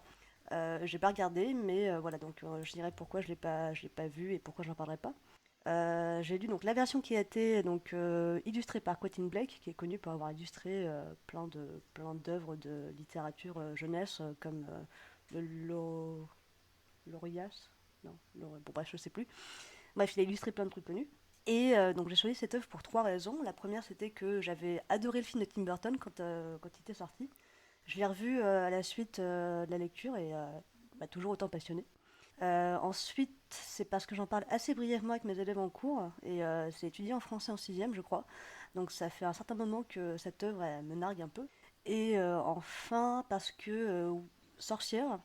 S1: J'ai pas regardé, mais voilà, donc je dirais pourquoi je l'ai pas vu et pourquoi je n'en parlerai pas. J'ai lu donc la version qui a été donc illustrée par Quentin Blake, qui est connu pour avoir illustré plein d'œuvres de littérature jeunesse comme le Lorias, non, bon bref je sais plus. Bref, il a illustré plein de trucs connus. Et donc j'ai choisi cette œuvre pour trois raisons. La première c'était que j'avais adoré le film de Tim Burton quand il était sorti. Je l'ai revu à la suite de la lecture et toujours autant passionné. Ensuite, c'est parce que j'en parle assez brièvement avec mes élèves en cours, et c'est étudié en français en sixième, je crois. Donc ça fait un certain moment que cette œuvre elle me nargue un peu. Et enfin, parce que Sorcière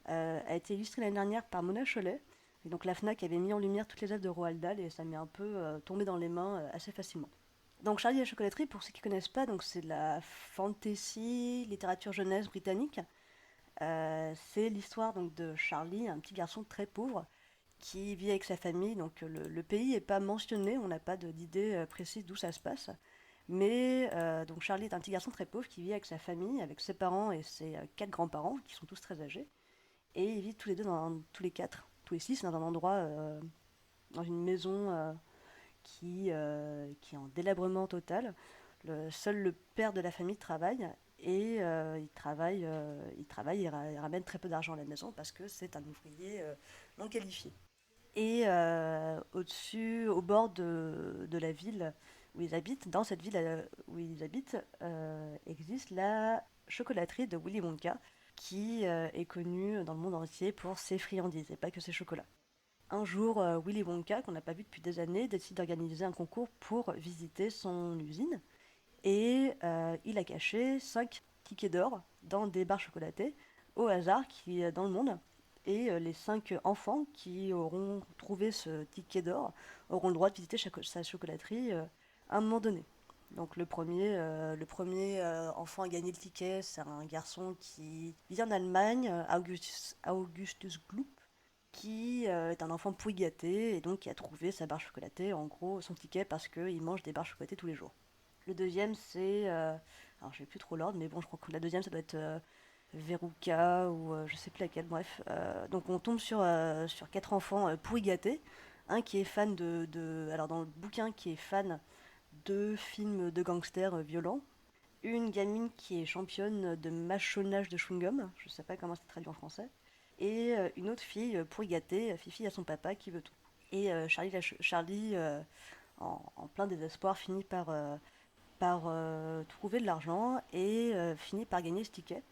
S1: a été illustrée l'année dernière par Mona Chollet. Et donc la FNAC avait mis en lumière toutes les œuvres de Roald Dahl et ça m'est un peu tombé dans les mains assez facilement. Donc Charlie et la chocolaterie, pour ceux qui ne connaissent pas, donc c'est de la fantasy, littérature jeunesse britannique. C'est l'histoire donc de Charlie, un petit garçon très pauvre qui vit avec sa famille. Donc le pays n'est pas mentionné, on n'a pas d'idée précise d'où ça se passe. Mais donc Charlie est un petit garçon très pauvre qui vit avec sa famille, avec ses parents et ses quatre grands-parents qui sont tous très âgés. Et ils vivent tous les deux, tous les quatre, tous les six, dans un endroit, dans une maison qui est en délabrement total. Seul le père de la famille travaille et il ramène très peu d'argent à la maison parce que c'est un ouvrier non qualifié. Et au-dessus, au bord de la ville où ils habitent, dans cette ville où ils habitent, existe la chocolaterie de Willy Wonka qui est connue dans le monde entier pour ses friandises et pas que ses chocolats. Un jour, Willy Wonka, qu'on n'a pas vu depuis des années, décide d'organiser un concours pour visiter son usine. Et il a caché 5 tickets d'or dans des barres chocolatées au hasard dans le monde. Et les 5 enfants qui auront trouvé ce ticket d'or auront le droit de visiter sa chocolaterie à un moment donné. Donc le premier enfant à gagner le ticket, c'est un garçon qui vit en Allemagne, Augustus Gloop, qui est un enfant pourri gâté et donc qui a trouvé sa barre chocolatée, en gros son ticket parce qu'il mange des barres chocolatées tous les jours. Le deuxième c'est, alors je sais plus trop l'ordre, mais bon je crois que la deuxième ça doit être Veruca ou je sais plus laquelle, bref. Donc on tombe sur 4 enfants pourri gâtés. Un qui est fan alors dans le bouquin qui est fan de films de gangsters violents. Une gamine qui est championne de mâchonnage de chewing-gum, je sais pas comment c'est traduit en français. Et une autre fille pourri gâtée, Fifi à son papa qui veut tout. Et Charlie en plein désespoir, finit par trouver de l'argent et finit par gagner ce ticket.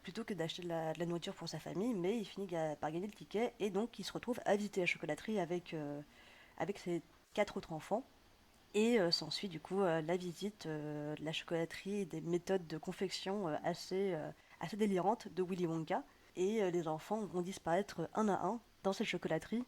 S1: Plutôt que d'acheter de la nourriture pour sa famille, mais il finit par gagner le ticket et donc il se retrouve à visiter la chocolaterie avec ses 4 autres enfants. Et s'ensuit du coup la visite de la chocolaterie et des méthodes de confection assez délirantes de Willy Wonka. Et les enfants vont disparaître un à un dans cette chocolaterie.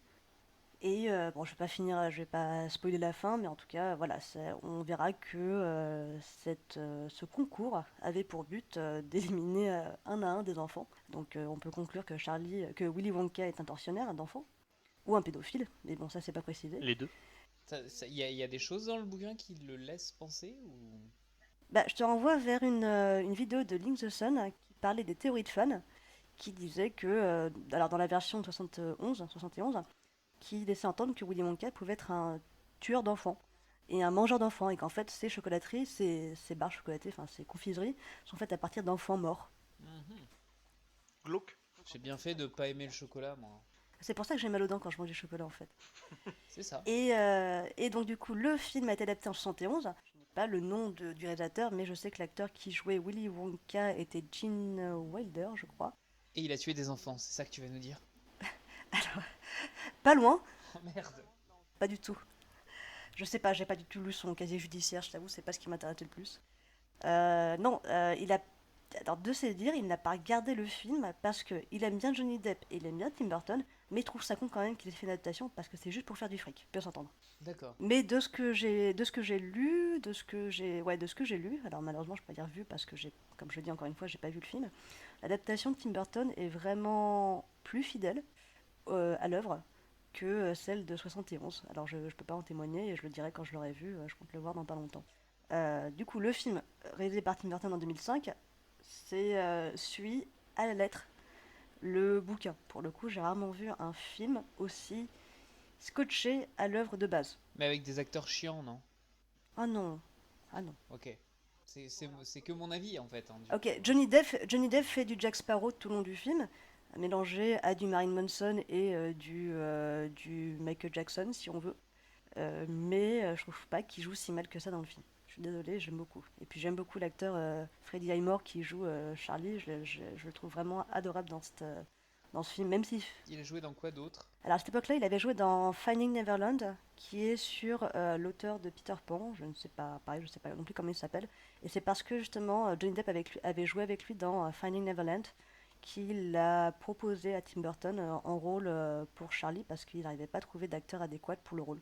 S1: Et bon, je vais pas spoiler la fin, mais en tout cas, voilà, on verra que ce concours avait pour but d'éliminer un à un des enfants. Donc on peut conclure que Willy Wonka est un tortionnaire d'enfants, ou un pédophile, mais bon, ça c'est pas précisé.
S4: Les deux.
S2: Il y a des choses dans le bouquin qui le laissent penser ou...
S1: Bah, je te renvoie vers une vidéo de Link the Sun qui parlait des théories de fans, qui disait que, alors dans la version de 71, qui laissait entendre que Willy Wonka pouvait être un tueur d'enfants et un mangeur d'enfants, et qu'en fait ces chocolateries, ces barres chocolatées, enfin ces confiseries, sont faites à partir d'enfants morts.
S2: Mhm.
S4: Glauque.
S2: J'ai bien fait de pas aimer le chocolat, moi.
S1: C'est pour ça que j'ai mal aux dents quand je mange du chocolat en fait.
S2: C'est ça.
S1: Et donc du coup le film a été adapté en 71. Je n'ai pas le nom du réalisateur, mais je sais que l'acteur qui jouait Willy Wonka était Gene Wilder, je crois.
S2: Et il a tué des enfants, c'est ça que tu vas nous dire?
S1: Alors, pas loin,
S2: Oh merde.
S1: pas du tout. Je sais pas, j'ai pas du tout lu son casier judiciaire, je t'avoue, c'est pas ce qui m'intéressait le plus. Non, il a. Alors, de ses dires, il n'a pas regardé le film parce qu'il aime bien Johnny Depp et il aime bien Tim Burton, mais il trouve ça con quand même qu'il ait fait une adaptation parce que c'est juste pour faire du fric, peut s'entendre.
S2: D'accord.
S1: Mais de ce que j'ai lu, de ce que j'ai lu, alors malheureusement je peux pas dire vu parce que comme je le dis encore une fois, j'ai pas vu le film. L'adaptation de Tim Burton est vraiment plus fidèle à l'œuvre que celle de 71. Alors je peux pas en témoigner et je le dirai quand je l'aurai vu, je compte le voir dans pas longtemps. Du coup, le film réalisé par Tim Burton en 2005, suit à la lettre le bouquin. Pour le coup, j'ai rarement vu un film aussi scotché à l'œuvre de base.
S2: Mais avec des acteurs chiants, non?
S1: Ah non, ah non.
S2: Ok. C'est que mon avis, en fait, hein, du
S1: Ok,
S2: coup.
S1: Johnny Depp fait du Jack Sparrow tout le long du film, mélangé à du Marilyn Manson et du Michael Jackson, si on veut. Mais je trouve pas qu'il joue si mal que ça dans le film. Je suis désolée, j'aime beaucoup. Et puis j'aime beaucoup l'acteur Freddie Highmore qui joue Charlie. Je le trouve vraiment adorable dans ce film, même si...
S2: Il a joué dans quoi d'autre?
S1: Alors à cette époque-là, il avait joué dans Finding Neverland, qui est sur l'auteur de Peter Pan. Je ne sais pas, pareil, je ne sais pas non plus comment il s'appelle. Et c'est parce que justement Johnny Depp avait joué avec lui dans Finding Neverland qu'il a proposé à Tim Burton en rôle pour Charlie parce qu'il n'arrivait pas à trouver d'acteur adéquat pour le rôle.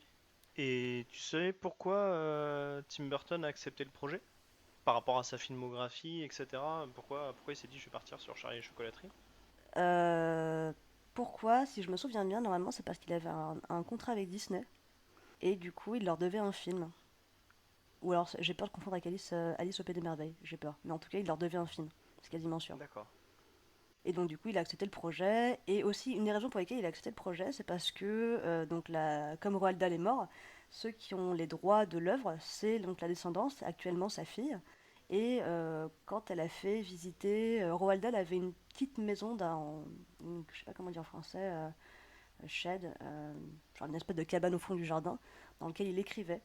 S4: Et tu sais pourquoi Tim Burton a accepté le projet? Par rapport à sa filmographie, etc. Pourquoi il s'est dit je vais partir sur Charlie et la chocolaterie?
S1: Euh, Pourquoi? Si je me souviens bien, normalement c'est parce qu'il avait un contrat avec Disney et du coup il leur devait un film. Ou alors j'ai peur de confondre avec Alice au Pays des Merveilles, j'ai peur. Mais en tout cas il leur devait un film, c'est quasiment sûr.
S4: D'accord.
S1: Et donc du coup il a accepté le projet. Et aussi une des raisons pour lesquelles il a accepté le projet, c'est parce que donc comme Roald Dahl est mort, ceux qui ont les droits de l'œuvre, c'est donc la descendance, actuellement sa fille. Et quand elle a fait visiter, Roald Dahl avait une petite maison je sais pas comment dire en français, shed, genre une espèce de cabane au fond du jardin, dans lequel il écrivait.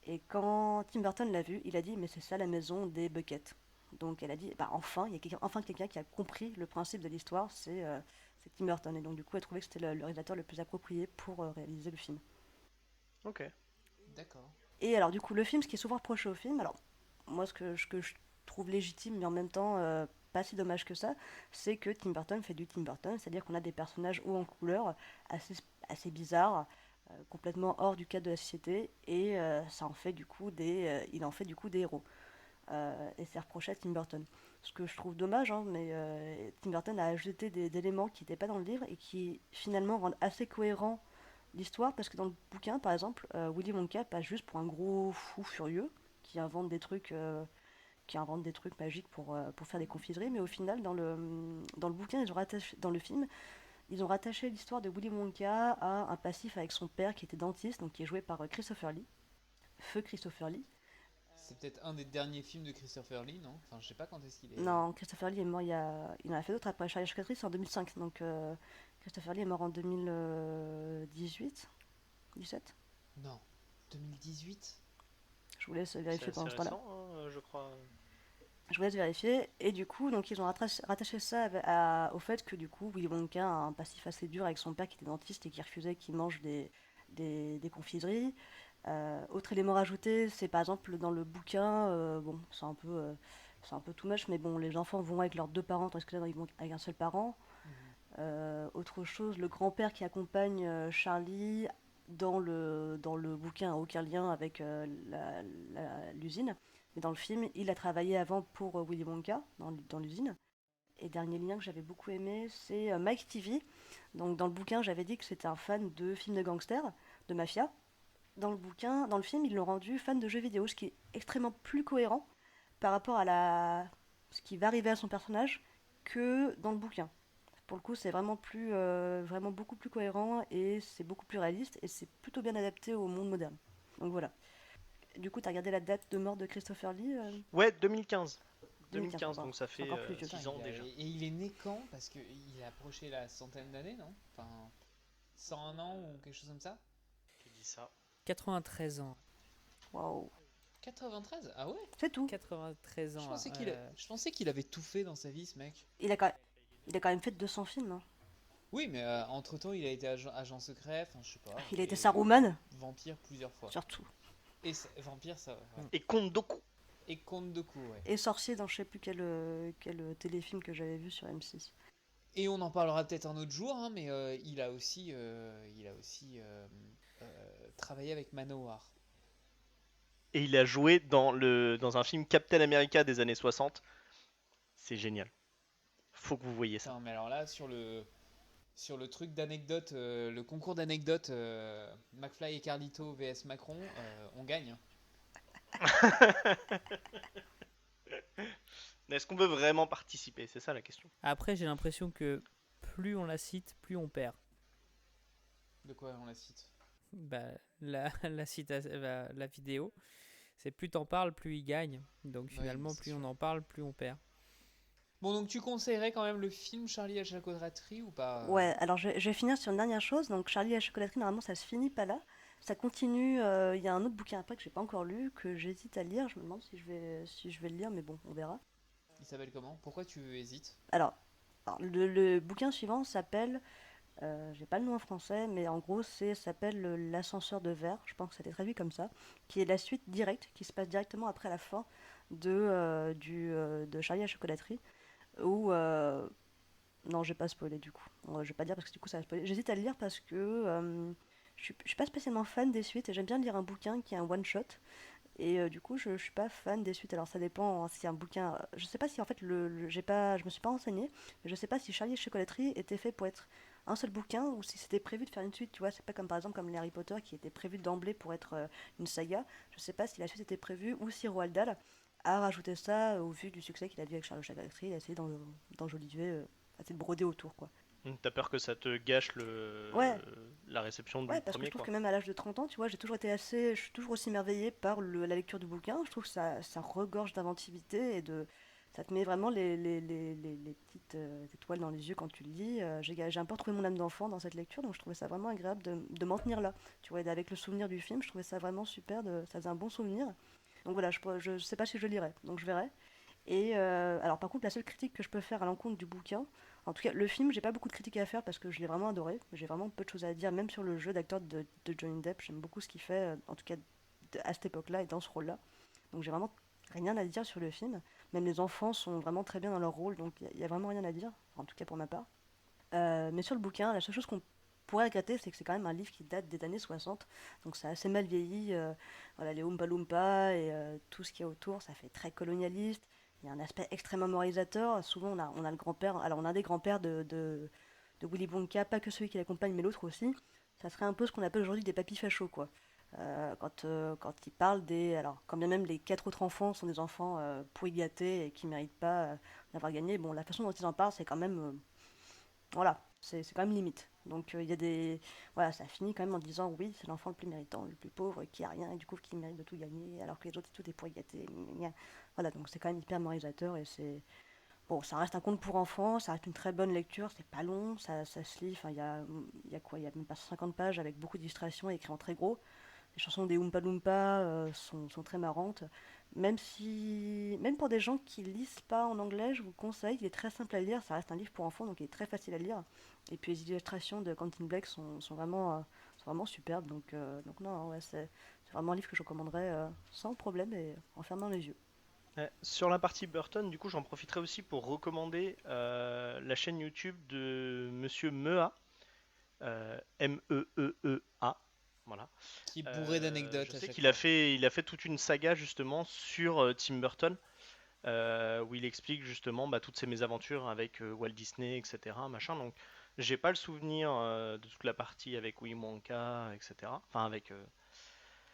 S1: Et quand Tim Burton l'a vu, il a dit mais c'est ça la maison des Buckets. Donc elle a dit bah enfin il y a quelqu'un qui a compris le principe de l'histoire, c'est Tim Burton. Et donc du coup elle trouvait que c'était le réalisateur le plus approprié pour réaliser le film.
S4: Ok.
S2: D'accord.
S1: Et alors du coup le film, ce qui est souvent reproché au film, alors moi, ce que je trouve légitime, mais en même temps pas si dommage que ça, c'est que Tim Burton fait du Tim Burton, c'est-à-dire qu'on a des personnages hauts en couleur, assez, assez bizarres, complètement hors du cadre de la société, et ça en fait du coup il en fait du coup des héros. Et c'est reproché à Tim Burton. Ce que je trouve dommage, hein, mais Tim Burton a ajouté des éléments qui n'étaient pas dans le livre et qui finalement rendent assez cohérent l'histoire, parce que dans le bouquin, par exemple, Willy Wonka passe juste pour un gros fou furieux qui invente des trucs magiques pour faire des confiseries, mais au final, dans le bouquin, dans le film, ils ont rattaché l'histoire de Willy Wonka à un passif avec son père qui était dentiste, donc qui est joué par Christopher Lee, Feu Christopher Lee.
S2: C'est peut-être un des derniers films de Christopher Lee, non? Enfin, je sais pas quand est-ce qu'il est.
S1: Non, Christopher Lee est mort il en a fait d'autres après. Charlie Chocolaterie, c'est en 2005, donc Christopher Lee est mort en 2018, 17.
S2: Non, 2018?
S1: Je vous laisse
S4: C'est
S1: vérifier
S4: assez
S1: pendant ce temps-là.
S4: récent, hein, je crois.
S1: Je vous laisse vérifier. Et du coup, donc ils ont rattaché ça au fait que du coup, Willy Wonka a un passif assez dur avec son père qui était dentiste et qui refusait qu'il mange des confiseries. Autre élément rajouté, c'est par exemple dans le bouquin, bon, c'est un peu too much, mais bon, les enfants vont avec leurs deux parents, tandis que là, ils vont avec un seul parent.
S2: Mhm.
S1: Autre chose, le grand-père qui accompagne Charlie dans le bouquin n'a aucun lien avec l'usine. Mais dans le film, il a travaillé avant pour Willy Wonka dans l'usine. Et dernier lien que j'avais beaucoup aimé, c'est Mike TV. Donc dans le bouquin, j'avais dit que c'était un fan de films de gangsters, de mafia. Dans le film, ils l'ont rendu fan de jeux vidéo, ce qui est extrêmement plus cohérent par rapport à ce qui va arriver à son personnage que dans le bouquin. Pour le coup, c'est vraiment beaucoup plus cohérent et c'est beaucoup plus réaliste et c'est plutôt bien adapté au monde moderne. Donc voilà. Du coup, t'as regardé la date de mort de Christopher Lee
S4: Ouais, 2015.
S1: 2015,
S4: 2015,
S1: pardon.
S4: donc ça
S1: C'est
S4: fait
S1: encore plus vieux.
S2: Putain,
S4: 6 ans déjà.
S2: et il est né quand? Parce qu'il a approché la centaine d'années, non? Enfin, 101 ans ou quelque chose comme ça?
S4: Tu dis ça.
S3: 93 ans.
S1: Waouh.
S2: 93? Ah ouais?
S1: C'est tout.
S3: 93
S2: Je
S3: ans.
S2: pensais qu'il avait tout fait dans sa vie, ce mec.
S1: Il a quand même fait 200 films, hein.
S2: Oui, mais entre-temps, il a été agent secret, enfin, je sais pas.
S1: Il a été
S2: Et
S1: Saruman,
S2: vampire plusieurs fois.
S1: surtout.
S2: Et vampire, ça, ouais.
S4: Et Conte Doku.
S2: Et conte de coups, ouais.
S1: Et sorcier dans je sais plus quel téléfilm que j'avais vu sur M6.
S2: Et on en parlera peut-être un autre jour, hein, mais il a aussi travaillé avec Manowar.
S4: Et il a joué dans un film Captain America des années 60. C'est génial. Faut que vous voyez ça.
S2: Putain, mais alors là, sur le truc d'anecdote, le concours d'anecdotes, McFly et Carlito vs Macron, on gagne, hein.
S4: Est-ce qu'on veut vraiment participer? C'est ça la question.
S3: Après, j'ai l'impression que plus on la cite, plus on perd.
S2: De quoi on la cite?
S3: Bah, la vidéo, c'est plus t'en parles, plus il gagne. Donc
S2: Oui,
S3: finalement,
S2: mais c'est
S3: plus on
S2: sûr.
S3: en parle, plus on perd.
S2: Bon, donc tu conseillerais quand même le film Charlie et la chocolaterie ou pas?
S1: Ouais, alors je vais finir sur une dernière chose. Donc Charlie et la chocolaterie, normalement, ça se finit pas là. Ça continue. Il y a un autre bouquin après que j'ai pas encore lu, que j'hésite à lire. Je me demande si je vais le lire, mais bon, on verra.
S2: Il s'appelle comment? Pourquoi tu hésites?
S1: Alors, le bouquin suivant s'appelle, j'ai pas le nom en français, mais en gros, s'appelle L'ascenseur de verre. Je pense que ça a été traduit comme ça, qui est la suite directe, qui se passe directement après la fin de Charlie et la chocolaterie, où non, je vais pas spoiler du coup. Je vais pas dire parce que du coup ça va spoiler. J'hésite à le lire parce que je suis pas spécialement fan des suites et j'aime bien lire un bouquin qui est un one shot. Et du coup, je suis pas fan des suites. Alors ça dépend hein, si un bouquin. Je sais pas si en fait je me suis pas renseignée, mais je sais pas si Charlie et Chocolaterie était fait pour être un seul bouquin ou si c'était prévu de faire une suite. Tu vois, c'est pas comme par exemple comme les Harry Potter qui était prévu d'emblée pour être une saga. Je sais pas si la suite était prévue ou si Roald Dahl a rajouté ça au vu du succès qu'il a eu avec Charlie et Chocolaterie. Il a essayé d'enjoliver, essayer de broder autour quoi.
S4: T'as peur que ça te gâche
S1: Ouais,
S4: la réception du
S1: ouais, parce que
S4: premier,
S1: je trouve
S4: quoi.
S1: que même à l'âge de 30 ans, tu vois, je suis toujours aussi émerveillée par la lecture du bouquin. Je trouve que ça regorge d'inventivité ça te met vraiment les petites étoiles dans les yeux quand tu le lis. J'ai un peu retrouvé mon âme d'enfant dans cette lecture, donc je trouvais ça vraiment agréable de m'en tenir là. Tu vois, et avec le souvenir du film, je trouvais ça vraiment super, ça faisait un bon souvenir. Donc voilà, je sais pas si je le lirai, donc je verrai. Et alors par contre, la seule critique que je peux faire à l'encontre du bouquin, en tout cas le film, j'ai pas beaucoup de critiques à faire parce que je l'ai vraiment adoré. J'ai vraiment peu de choses à dire, même sur le jeu d'acteur de Johnny Depp. J'aime beaucoup ce qu'il fait, en tout cas à cette époque-là et dans ce rôle-là. Donc j'ai vraiment rien à dire sur le film. Même les enfants sont vraiment très bien dans leur rôle, donc il y a vraiment rien à dire, en tout cas pour ma part. Mais sur le bouquin, la seule chose qu'on pourrait regretter, c'est que c'est quand même un livre qui date des années 60, donc c'est assez mal vieilli. Voilà, les Oompa Loompa et tout ce qu'il y a autour, ça fait très colonialiste. Il y a un aspect extrêmement moralisateur. Souvent, on a le grand-père, alors on a des grands-pères de Willy Wonka, pas que celui qui l'accompagne, mais l'autre aussi. Ça serait un peu ce qu'on appelle aujourd'hui des papis fachos, quoi. Quand ils parlent des. Alors, quand bien même les quatre autres enfants sont des enfants pourri gâtés et qui ne méritent pas d'avoir gagné, bon, la façon dont ils en parlent, c'est quand même. Voilà, c'est quand même limite. Donc, il y a des. Voilà, ça finit quand même en disant oui, c'est l'enfant le plus méritant, le plus pauvre, qui a rien et du coup qui mérite de tout gagner, alors que les autres, tout est pourri gâté. Gna, gna, gna. Voilà, donc c'est quand même hyper moralisateur et c'est. Bon, ça reste un conte pour enfants, ça reste une très bonne lecture, c'est pas long, ça se lit. Enfin, il y a quoi? Il y a même pas 50 pages avec beaucoup d'illustrations écrites en très gros. Les chansons des Oompa Loompa sont très marrantes. Même pour des gens qui lisent pas en anglais, je vous le conseille. Il est très simple à lire. Ça reste un livre pour enfants, donc il est très facile à lire. Et puis les illustrations de Quentin Blake sont vraiment superbes. Donc non, ouais, c'est vraiment un livre que je recommanderais sans problème et en fermant les yeux.
S4: Sur la partie Burton, du coup, j'en profiterai aussi pour recommander la chaîne YouTube de Monsieur Mea, Meeea. Voilà.
S2: Qui est bourré
S4: Je
S2: d'anecdotes à
S4: sais
S2: chaque
S4: qu'il a
S2: fois.
S4: fait, il a fait toute une saga justement sur Tim Burton, où il explique justement toutes ses mésaventures avec Walt Disney, etc. Machin. Donc, j'ai pas le souvenir de toute la partie avec Willy Wonka, etc. Enfin, avec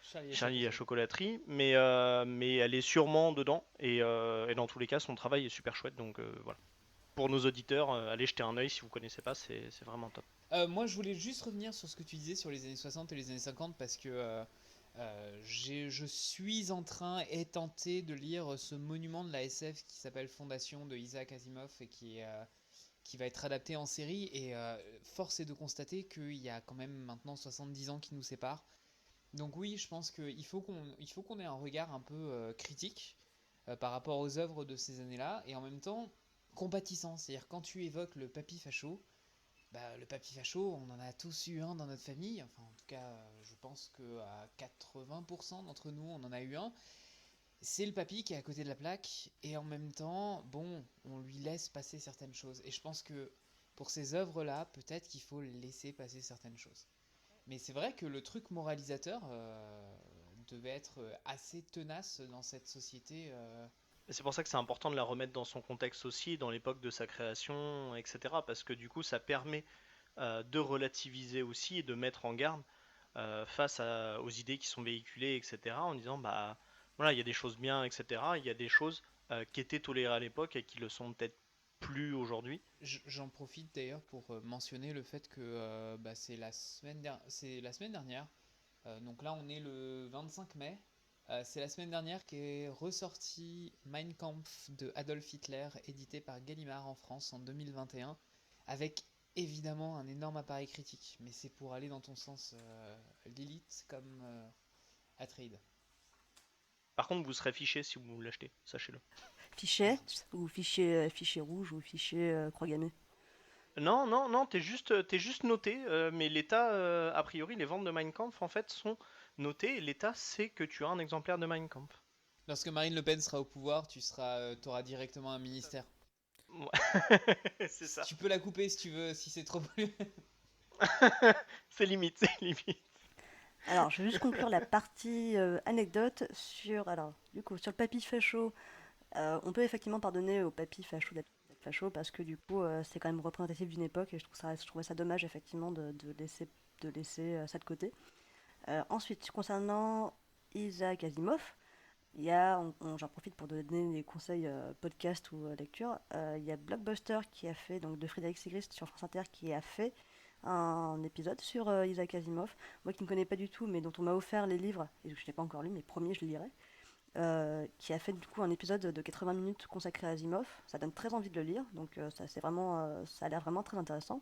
S2: Charlie et
S4: Charlie et la
S2: Chocolat.
S4: chocolaterie, mais elle est sûrement dedans. Et dans tous les cas, son travail est super chouette. Donc voilà. Pour nos auditeurs, allez jeter un œil si vous connaissez pas, c'est vraiment top.
S2: Moi, je voulais juste revenir sur ce que tu disais sur les années 60 et les années 50 parce que je suis en train et tenté de lire ce monument de la SF qui s'appelle Fondation de Isaac Asimov et qui va être adapté en série. Et force est de constater qu'il y a quand même maintenant 70 ans qui nous séparent. Donc oui, je pense qu'il faut qu'on ait un regard un peu critique par rapport aux œuvres de ces années-là et en même temps compatissant. C'est-à-dire quand tu évoques le papy facho, bah, le papy facho, on en a tous eu un dans notre famille. Enfin, en tout cas, je pense qu'à 80% d'entre nous, on en a eu un. C'est le papy qui est à côté de la plaque, et en même temps, bon, on lui laisse passer certaines choses. Et je pense que pour ces œuvres-là, peut-être qu'il faut laisser passer certaines choses. Mais c'est vrai que le truc moralisateur devait être assez tenace dans cette société.
S4: Et c'est pour ça que c'est important de la remettre dans son contexte aussi, dans l'époque de sa création, etc. Parce que du coup, ça permet de relativiser aussi et de mettre en garde aux idées qui sont véhiculées, etc. En disant, bah voilà, il y a des choses bien, etc. Il y a des choses qui étaient tolérées à l'époque et qui le sont peut-être plus aujourd'hui.
S2: J'en profite d'ailleurs pour mentionner le fait que bah, c'est la semaine dernière. Donc là, on est le 25 mai. C'est la semaine dernière qu'est ressorti Mein Kampf de Adolf Hitler, édité par Gallimard en France en 2021, avec évidemment un énorme appareil critique. Mais c'est pour aller dans ton sens, Lilith comme Atreide.
S4: Par contre, vous serez fiché si vous l'achetez, sachez-le.
S1: Fichet, ou fichier rouge, ou fichier croix gammée.
S4: Non, non, non, t'es juste noté, mais l'État, a priori, les ventes de Mein Kampf, en fait, sont notées, et l'État sait que tu as un exemplaire de Mein Kampf.
S2: Lorsque Marine Le Pen sera au pouvoir, t'auras directement un ministère.
S4: Ouais. C'est ça.
S2: Tu peux la couper si tu veux, si c'est trop.
S4: C'est limite, c'est limite.
S1: Alors, je vais juste conclure la partie anecdote sur. Alors, du coup, sur le papy facho, on peut effectivement pardonner au papy facho d'être facho parce que du coup, c'est quand même représentatif d'une époque et je trouvais ça dommage effectivement de laisser ça de côté. Ensuite, concernant Isaac Asimov, j'en profite pour donner des conseils podcast ou lecture. Il y a Blockbuster qui a fait, donc de Frédéric Sigrist sur France Inter, qui a fait un épisode sur Isaac Asimov. Moi qui ne connais pas du tout, mais dont on m'a offert les livres, et que je n'ai pas encore lu, mais promis, je lirai. Qui a fait du coup un épisode de 80 minutes consacré à Asimov. Ça donne très envie de le lire, donc ça a l'air vraiment très intéressant,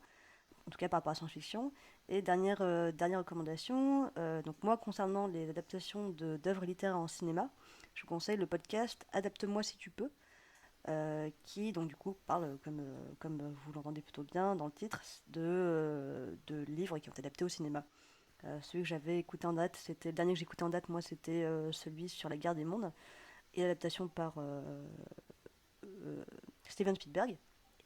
S1: en tout cas par rapport à science-fiction. Et dernière recommandation, donc moi concernant les adaptations d'œuvres littéraires en cinéma, je vous conseille le podcast Adapte-moi si tu peux, qui donc du coup parle, comme vous l'entendez plutôt bien dans le titre, de livres qui ont été adaptés au cinéma. Celui que j'avais écouté en date, le dernier que j'ai écouté en date, moi, c'était celui sur la guerre des mondes. et adaptation par Steven Spielberg.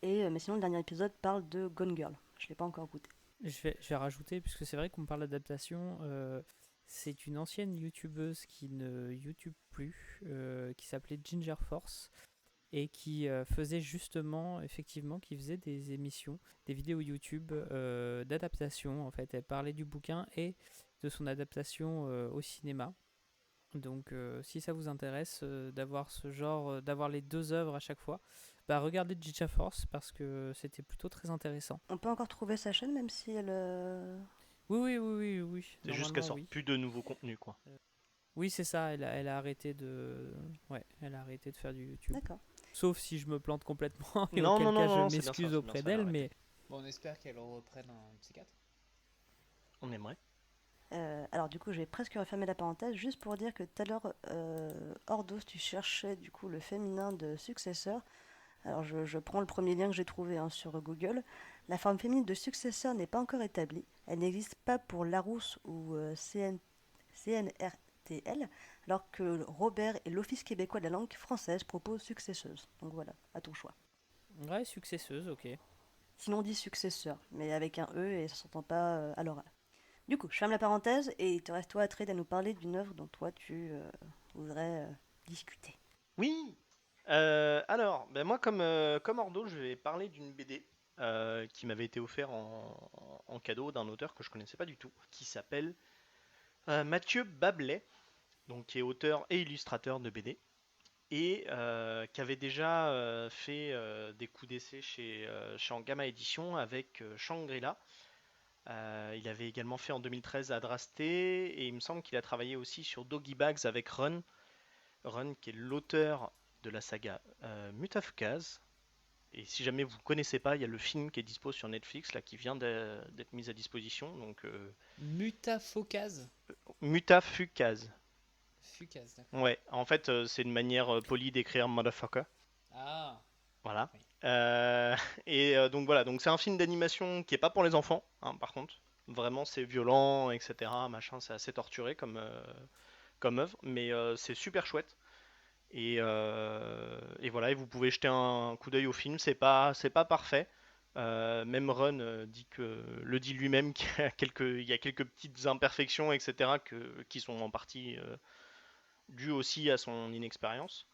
S1: Mais sinon, le dernier épisode parle de Gone Girl. Je l'ai pas encore goûté.
S3: Je vais rajouter, puisque c'est vrai qu'on parle d'adaptation, c'est une ancienne youtubeuse qui ne YouTube plus, qui s'appelait Ginger Force, et qui faisait justement, effectivement, qui faisait des émissions, des vidéos YouTube d'adaptation. En fait, elle parlait du bouquin et de son adaptation au cinéma. Donc, si ça vous intéresse d'avoir ce genre, d'avoir les deux œuvres à chaque fois, bah regardez Ginger Force parce que c'était plutôt très intéressant.
S1: On peut encore trouver sa chaîne, même si elle.
S3: Oui.
S4: C'est juste qu'elle
S3: Normalement,
S4: sort
S3: oui.
S4: plus de nouveaux contenus, quoi.
S3: Oui, c'est ça. Elle a arrêté de, ouais, elle a arrêté de faire du YouTube.
S1: D'accord.
S3: Sauf si je me plante complètement et
S4: Non,
S3: auquel
S4: non, non,
S3: cas
S4: non,
S3: je
S4: c'est bien ça,
S3: m'excuse
S4: c'est bien
S3: auprès
S4: ça, elle a
S3: d'elle.
S4: arrêté.
S3: Mais
S2: Bon, on espère qu'elle reprenne un psychiatre.
S4: On aimerait.
S1: Alors du coup, j'ai presque refermé la parenthèse, juste pour dire que tout à l'heure, Ordos, tu cherchais du coup le féminin de successeur. Alors je prends le premier lien que j'ai trouvé sur Google. La forme féminine de successeur n'est pas encore établie. Elle n'existe pas pour Larousse ou CNRTL, alors que Robert et l'Office québécois de la langue française proposent successeuse. Donc voilà, à ton choix.
S3: ouais, successeuse, ok.
S1: Sinon on dit successeur, mais avec un E et ça s'entend pas à l'oral. Du coup, je ferme la parenthèse et il te reste toi, Trade, à nous parler d'une œuvre dont toi tu voudrais discuter.
S4: Oui. Alors, ben moi, comme Ordo, je vais parler d'une BD qui m'avait été offert en cadeau d'un auteur que je connaissais pas du tout, qui s'appelle Mathieu Bablet, donc qui est auteur et illustrateur de BD, et qui avait déjà fait des coups d'essai chez Ankama Édition avec Shangri-La. Il avait également fait en 2013 Adrasté, et il me semble qu'il a travaillé aussi sur Doggy Bags avec Run. Run, qui est l'auteur de la saga Mutafukaz. Et si jamais vous ne connaissez pas, il y a le film qui est dispo sur Netflix, là, qui vient d'être mis à disposition. Donc,
S2: Mutafocase.
S4: Mutafukaz.
S2: Fucase, d'accord.
S4: Ouais, en fait, c'est une manière polie d'écrire motherfucker.
S2: Ah,
S4: Voilà.
S2: oui.
S4: Euh, donc voilà, donc c'est un film d'animation qui est pas pour les enfants, hein, par contre. Vraiment, c'est violent, etc. Machin, c'est assez torturé comme œuvre, mais c'est super chouette. Et voilà, et vous pouvez jeter un coup d'œil au film. C'est pas parfait. Même Run le dit lui-même qu'il y a quelques petites imperfections, etc., qui sont en partie dues aussi à son inexpérience.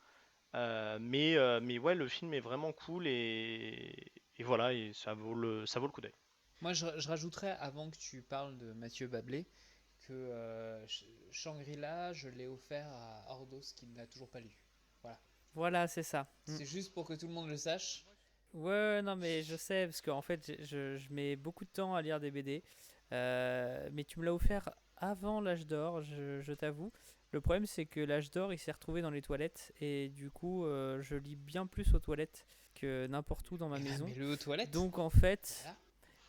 S4: Mais ouais, le film est vraiment cool et voilà, et ça vaut le coup d'œil.
S2: Moi, je rajouterais, avant que tu parles de Mathieu Bablé, que Shangri-La, je l'ai offert à Ordos qui ne l'a toujours pas lu. Voilà.
S3: Voilà, c'est ça.
S2: C'est juste pour que tout le monde le sache.
S3: Ouais, non, mais je sais, parce qu'en fait, je mets beaucoup de temps à lire des BD. Mais tu me l'as offert avant l'âge d'or, je t'avoue. Le problème, c'est que l'âge d'or, il s'est retrouvé dans les toilettes. Et du coup, je lis bien plus aux toilettes que n'importe où dans ma maison.
S2: Mets-le aux toilettes.
S3: Donc, en fait,
S2: Voilà.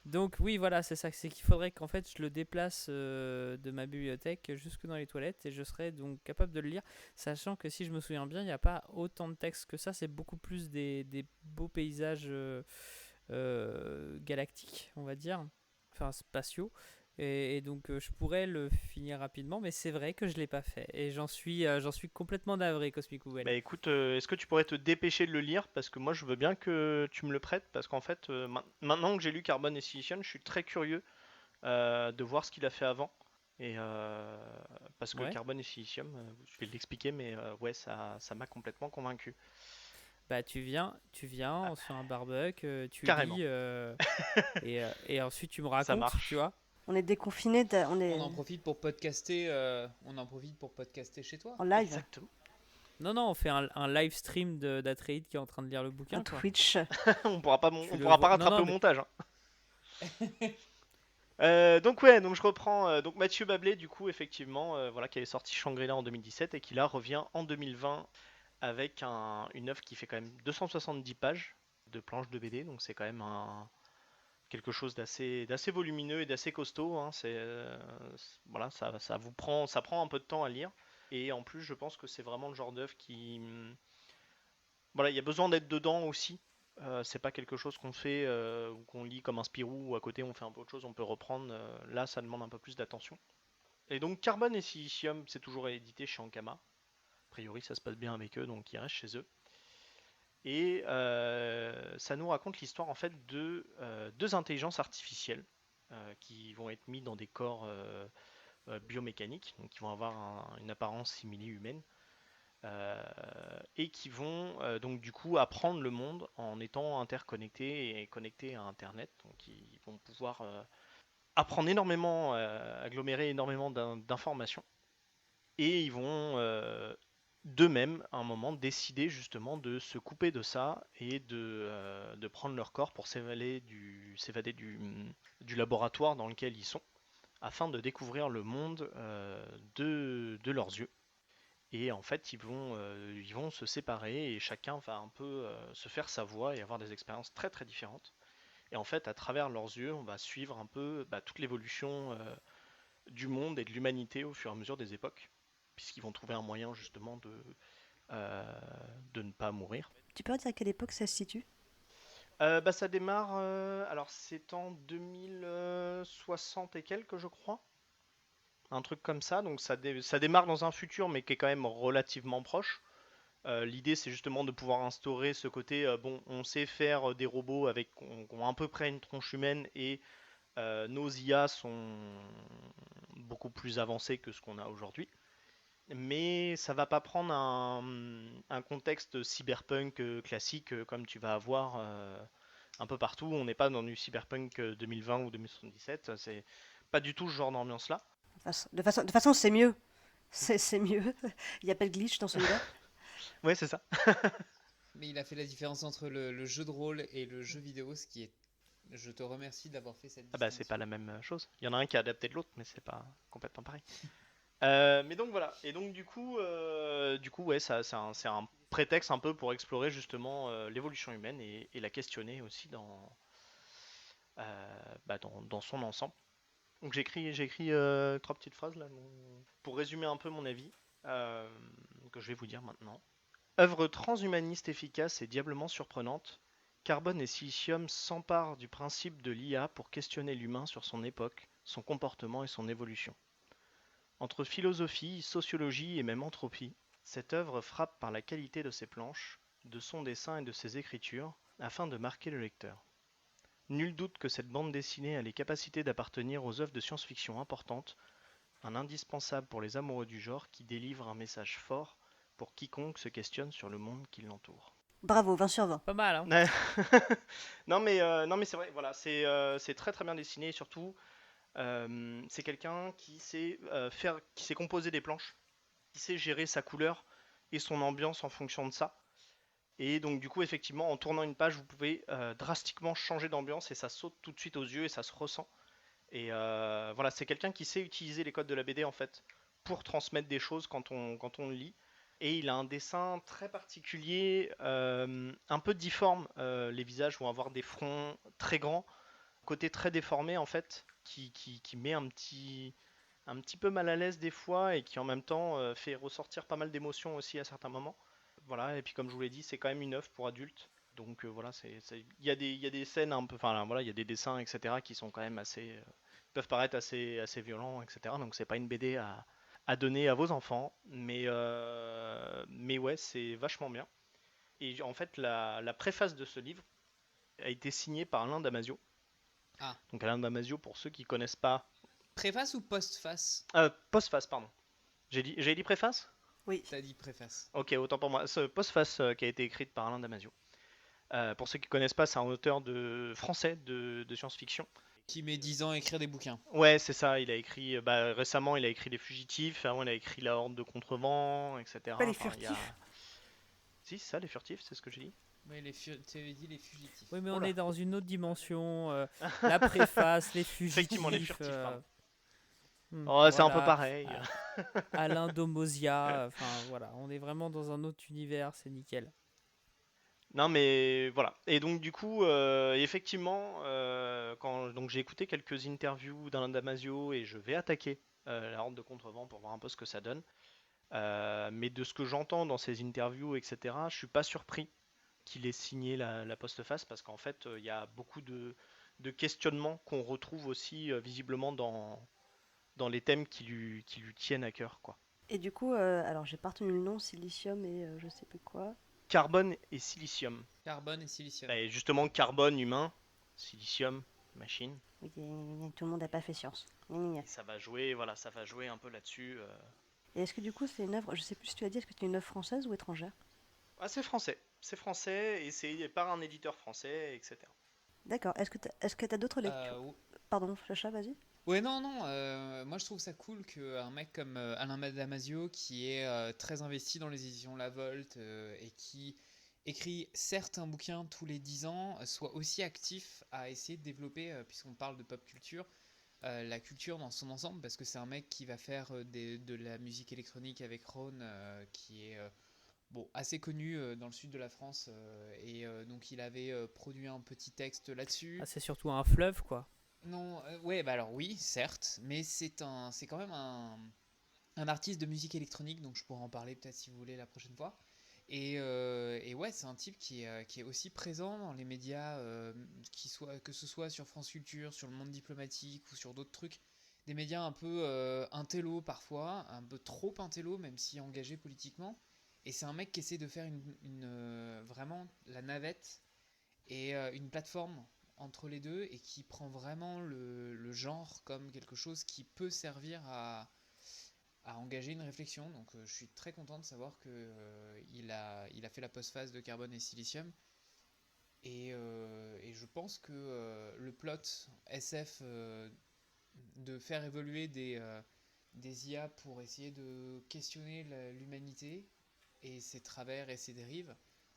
S3: donc oui, voilà, c'est ça. C'est qu'il faudrait qu'en fait je le déplace de ma bibliothèque jusque dans les toilettes et je serais donc capable de le lire, sachant que si je me souviens bien, il n'y a pas autant de texte que ça. C'est beaucoup plus des beaux paysages galactiques, on va dire, enfin spatiaux. Et donc je pourrais le finir rapidement, mais c'est vrai que je l'ai pas fait et j'en suis complètement navré, Cosmic
S4: Bah
S3: Google.
S4: écoute, est-ce que tu pourrais te dépêcher de le lire? Parce que moi je veux bien que tu me le prêtes, parce qu'en fait, maintenant que j'ai lu Carbone et Silicium, je suis très curieux de voir ce qu'il a fait avant. Et parce que
S3: Ouais.
S4: Carbone et Silicium, je vais l'expliquer, mais ouais, ça m'a complètement convaincu.
S3: Bah tu viens, on se fait un barbecue, tu
S4: Carrément,
S3: lis et ensuite tu me
S4: ça
S3: racontes, tu
S4: marche.
S3: vois.
S1: On est déconfiné, on est
S2: On en profite pour podcaster. On en profite pour podcaster chez toi.
S1: en live,
S4: Exactement.
S3: Non, on fait un live stream d'Atreid qui est en train de lire le
S1: un
S3: bouquin, quoi.
S1: Twitch.
S3: Tu
S4: On
S3: le
S4: pourra pas
S3: vois. Non,
S4: rattraper
S3: non,
S4: au
S3: mais.
S4: montage, hein. Donc ouais, donc je reprends. Donc Mathieu Bablé, du coup, effectivement, voilà, qui avait sorti Shangri-La en 2017 et qui là revient en 2020 avec une œuvre qui fait quand même 270 pages de planches de BD, donc c'est quand même quelque chose d'assez volumineux et d'assez costaud, hein. Voilà, ça prend un peu de temps à lire. Et en plus, je pense que c'est vraiment le genre d'œuvre qui, voilà, il y a besoin d'être dedans aussi. C'est pas quelque chose qu'on fait ou qu'on lit comme un Spirou ou à côté on fait un peu autre chose, on peut reprendre. Là, ça demande un peu plus d'attention. Et donc Carbone et Silicium, c'est toujours édité chez Ankama. priori, ça se passe bien avec eux, donc ils restent chez eux. Et ça nous raconte l'histoire en fait de deux intelligences artificielles qui vont être mises dans des corps biomécaniques, donc qui vont avoir une apparence simili-humaine, et qui vont donc du coup apprendre le monde en étant interconnectés et connectés à Internet. Donc ils vont pouvoir apprendre énormément, agglomérer énormément d'informations, et ils vont d'eux-mêmes à un moment décider justement de se couper de ça et de prendre leur corps pour s'évader du laboratoire dans lequel ils sont, afin de découvrir le monde de leurs yeux. Et en fait, ils vont se séparer et chacun va un peu se faire sa voie et avoir des expériences très très différentes. Et en fait, à travers leurs yeux, on va suivre un peu toute l'évolution du monde et de l'humanité au fur et à mesure des époques, puisqu'ils vont trouver un moyen justement euh, de ne pas mourir.
S1: Tu peux dire à quelle époque ça se situe?
S4: Ça démarre, alors c'est en 2060 et quelques, je crois. Un truc comme ça, donc ça démarre dans un futur, mais qui est quand même relativement proche. L'idée, c'est justement de pouvoir instaurer ce côté, bon, on sait faire des robots qui ont à peu près une tronche humaine, et nos IA sont beaucoup plus avancées que ce qu'on a aujourd'hui. Mais ça va pas prendre un contexte cyberpunk classique comme tu vas avoir un peu partout. On n'est pas dans du cyberpunk 2020 ou 2077. C'est pas du tout ce genre d'ambiance-là.
S1: De façon, c'est mieux. C'est mieux. Il n'y a pas de glitch dans celui-là.
S4: Ouais, c'est ça.
S2: Mais il a fait la différence entre le jeu de rôle et le jeu vidéo, ce qui est... Je te remercie d'avoir fait cette
S4: Ah bah, c'est pas
S2: distinction.
S4: la même chose. Il y en a un qui est adapté de l'autre, mais c'est pas complètement pareil. Mais donc voilà. Et donc du coup ouais, ça, c'est un prétexte un peu pour explorer justement l'évolution humaine et la questionner aussi dans son ensemble. Donc j'ai écrit trois petites phrases là pour résumer un peu mon avis, euh, que je vais vous dire maintenant. Œuvre transhumaniste efficace et diablement surprenante, Carbone et Silicium s'emparent du principe de l'IA pour questionner l'humain sur son époque, son comportement et son évolution. Entre philosophie, sociologie et même anthropie, cette œuvre frappe par la qualité de ses planches, de son dessin et de ses écritures, afin de marquer le lecteur. Nul doute que cette bande dessinée a les capacités d'appartenir aux œuvres de science-fiction importantes, un indispensable pour les amoureux du genre qui délivre un message fort pour quiconque se questionne sur le monde qui l'entoure.
S1: Bravo, 20 sur 20.
S3: Pas mal, hein?
S4: Non mais c'est vrai, voilà, c'est très très bien dessiné, et surtout c'est quelqu'un qui sait composer des planches, qui sait gérer sa couleur et son ambiance en fonction de ça. Et donc du coup effectivement en tournant une page vous pouvez drastiquement changer d'ambiance et ça saute tout de suite aux yeux et ça se ressent. Et voilà, c'est quelqu'un qui sait utiliser les codes de la BD en fait pour transmettre des choses quand on le lit. Et il a un dessin très particulier, un peu difforme. Les visages vont avoir des fronts très grands, côté très déformé en fait, qui met un petit peu mal à l'aise des fois et qui en même temps fait ressortir pas mal d'émotions aussi à certains moments. Voilà, et puis comme je vous l'ai dit, c'est quand même une œuvre pour adultes. Donc voilà, il y a des scènes un peu, enfin voilà, il y a des dessins, etc., qui sont quand même peuvent paraître assez violents, etc. Donc c'est pas une BD à donner à vos enfants, mais ouais, c'est vachement bien. Et en fait, la préface de ce livre a été signée par Alain Damasio.
S2: Ah,
S4: Donc Alain Damasio, pour ceux qui connaissent pas,
S2: préface ou postface?
S4: postface, pardon. J'ai dit préface?
S1: Oui.
S2: T'as dit préface.
S4: Ok, autant pour moi. Ce postface qui a été écrite par Alain Damasio. Pour ceux qui connaissent pas, c'est un auteur français de science-fiction.
S2: Qui met 10 ans à écrire des bouquins.
S4: Ouais, c'est ça. Il a écrit, récemment, il a écrit Les Fugitifs. Avant, il a écrit La Horde de Contrevent, etc.
S1: Pas les
S4: Enfin, il y a...
S1: furtifs.
S4: Si, c'est ça, Les Furtifs, c'est ce que j'ai dit.
S2: Oui, tu avais dit les fugitifs.
S3: Oui, mais
S4: Oh
S3: on
S4: là.
S3: est dans une autre dimension. La préface, les
S4: Effectivement, Les
S3: fugitifs.
S4: Furtifs, pardon.
S3: Oh,
S4: C'est un peu
S3: voilà,
S4: pareil.
S3: Alain Domosia. Enfin, voilà, on est vraiment dans un autre univers, c'est nickel.
S4: Non, mais voilà. Et donc, du coup, effectivement, quand donc j'ai écouté quelques interviews d'Alain Damasio et je vais attaquer La Horde de Contrevent pour voir un peu ce que ça donne. Mais de ce que j'entends dans ces interviews, etc., je suis pas surpris qu'il ait signé la postface parce qu'en fait, il y a beaucoup de questionnements qu'on retrouve aussi visiblement dans les thèmes qui lui tiennent à cœur, quoi.
S1: Et du coup, alors j'ai pas retenu le nom, silicium et je sais plus quoi.
S4: Carbone et silicium.
S2: Carbone et silicium.
S4: Bah, et justement, carbone humain, silicium machine.
S1: Oui, tout le monde n'a pas fait science. Gna, gna, gna.
S4: Et ça va jouer, voilà, ça va jouer un peu là-dessus.
S1: Et est-ce que du coup c'est une œuvre, je sais plus si tu as dit, est-ce que c'est une œuvre française ou étrangère?
S4: Ah, c'est français et c'est par un éditeur français, etc.
S1: D'accord. Est-ce que t'as d'autres lectures?
S2: Euh,
S1: Pardon, Flacha, vas-y.
S2: Ouais, non, non, moi je trouve ça cool qu'un mec comme Alain Damasio, qui est très investi dans les éditions La Volte et qui écrit certes un bouquin tous les 10 ans, soit aussi actif à essayer de développer, puisqu'on parle de pop culture, la culture dans son ensemble, parce que c'est un mec qui va faire de la musique électronique avec Rhône, qui est bon, assez connu dans le sud de la France, et donc il avait produit un petit texte
S3: Ah,
S2: là-dessus.
S3: c'est surtout un fleuve, quoi.
S2: Non, ouais, bah alors oui, certes, mais c'est quand même un artiste de musique électronique, donc je pourrais en parler peut-être si vous voulez la prochaine fois. Et ouais, c'est un type qui est aussi présent dans les médias, que ce soit sur France Culture, sur le Monde diplomatique ou sur d'autres trucs. Des médias un peu intello parfois, un peu trop intello, même si engagé politiquement. Et c'est un mec qui essaie de faire vraiment la navette et une plateforme entre les deux et qui prend vraiment le genre comme quelque chose qui peut servir à engager une réflexion. Donc je suis très content de savoir que il a fait la postface de Carbone et Silicium. Et je pense que le plot SF de faire évoluer des IA pour essayer de questionner l'humanité et ses travers et ses dérives.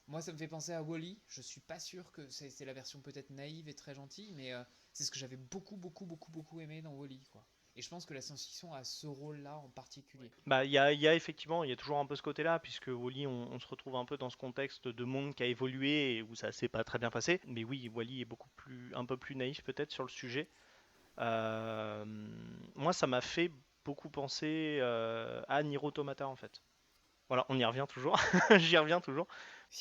S2: Moi, ça me fait penser à Wall-E. Je suis pas sûr que c'est la version peut-être naïve et très gentille, mais c'est ce que j'avais beaucoup, beaucoup, beaucoup, beaucoup aimé dans Wall-E, quoi. Et je pense que la science-fiction a ce rôle-là en particulier.
S4: Bah, il y a effectivement, il y a toujours un peu ce côté-là, puisque Wall-E, on se retrouve un peu dans ce contexte de monde qui a évolué et où ça s'est pas très bien passé. Mais oui, Wall-E est un peu plus naïf peut-être sur le sujet. Euh, Moi, ça m'a fait beaucoup penser à Nier Automata en fait. Voilà, on y revient toujours. J'y reviens toujours.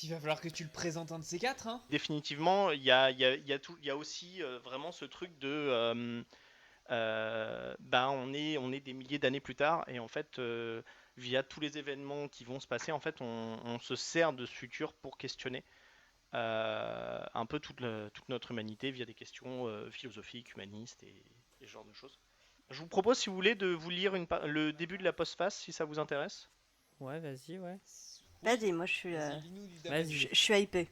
S2: Il va falloir que tu le présentes un de ces quatre, hein.
S4: Définitivement, il y a aussi vraiment ce truc de bah, on est des milliers d'années plus tard et en fait, via tous les événements qui vont se passer, en fait, on se sert de ce futur pour questionner un peu toute notre humanité via des questions philosophiques, humanistes et ce genre de choses. Je vous propose, si vous voulez, de vous lire le début de la postface, si ça vous intéresse.
S3: Ouais, vas-y, ouais.
S2: Oui,
S1: Vas-y, moi je suis,
S2: vas-y, lis-nous du
S3: Vas-y.
S2: Damasio.
S1: je suis hypé.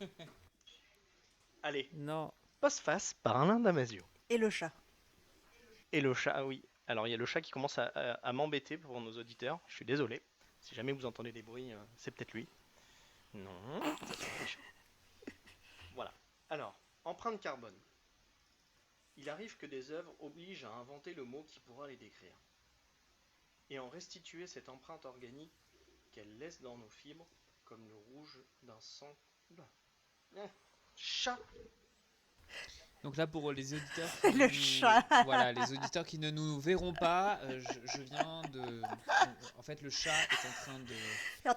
S4: Allez,
S3: Non.
S4: postface par Alain Damasio.
S1: Et le chat.
S4: Et le chat, ah oui. Alors il y a le chat qui commence à m'embêter pour nos auditeurs. Je suis désolé. Si jamais vous entendez des bruits, c'est peut-être lui. Non, ça c'est les chats. Voilà. Alors, empreinte carbone. Il arrive que des œuvres obligent à inventer le mot qui pourra les décrire, et en restituer cette empreinte organique qu'elles laissent dans nos fibres, comme le rouge d'un sang. Oula. Chat.
S2: Donc là, pour les auditeurs
S1: Le chat.
S2: voilà, les auditeurs qui ne nous verront pas, je viens de... En fait, le chat est en train de
S1: Il est en
S2: monter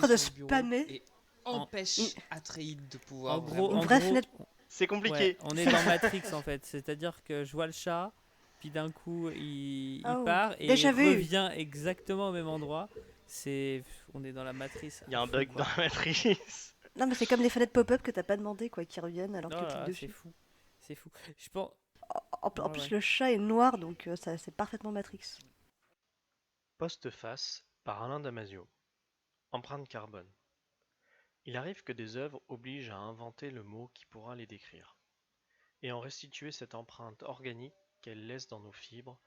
S1: train de
S2: sur le bureau
S1: spammer
S2: et
S3: En,
S2: empêche Atreide de
S3: en
S2: pouvoir
S3: gros,
S2: vraiment...
S1: une
S3: en
S1: vraie
S3: gros,
S1: fenêtre.
S4: C'est
S3: ouais,
S4: compliqué.
S3: on est dans Matrix en fait. C'est-à-dire que je vois le chat, puis d'un coup il
S1: Oh,
S3: part et il
S1: déjà vu.
S3: revient exactement au même endroit. C'est, on est dans la matrice
S4: Il y
S3: à
S4: a un
S3: fond,
S4: bug dans
S3: quoi.
S4: la matrice.
S1: Non, mais c'est comme les fenêtres pop-up que t'as pas demandé, quoi, qui reviennent alors
S3: Non,
S1: que tu cliques
S3: là, c'est
S1: dessus.
S3: fou, c'est fou. Je pense,
S1: En
S3: ouais,
S1: plus,
S3: ouais.
S1: le chat est noir, donc ça, c'est parfaitement Matrix.
S4: Postface par Alain Damasio. Empreinte carbone. Il arrive que des œuvres obligent à inventer le mot qui pourra les décrire, et en restituer cette empreinte organique qu'elles laissent dans nos fibres,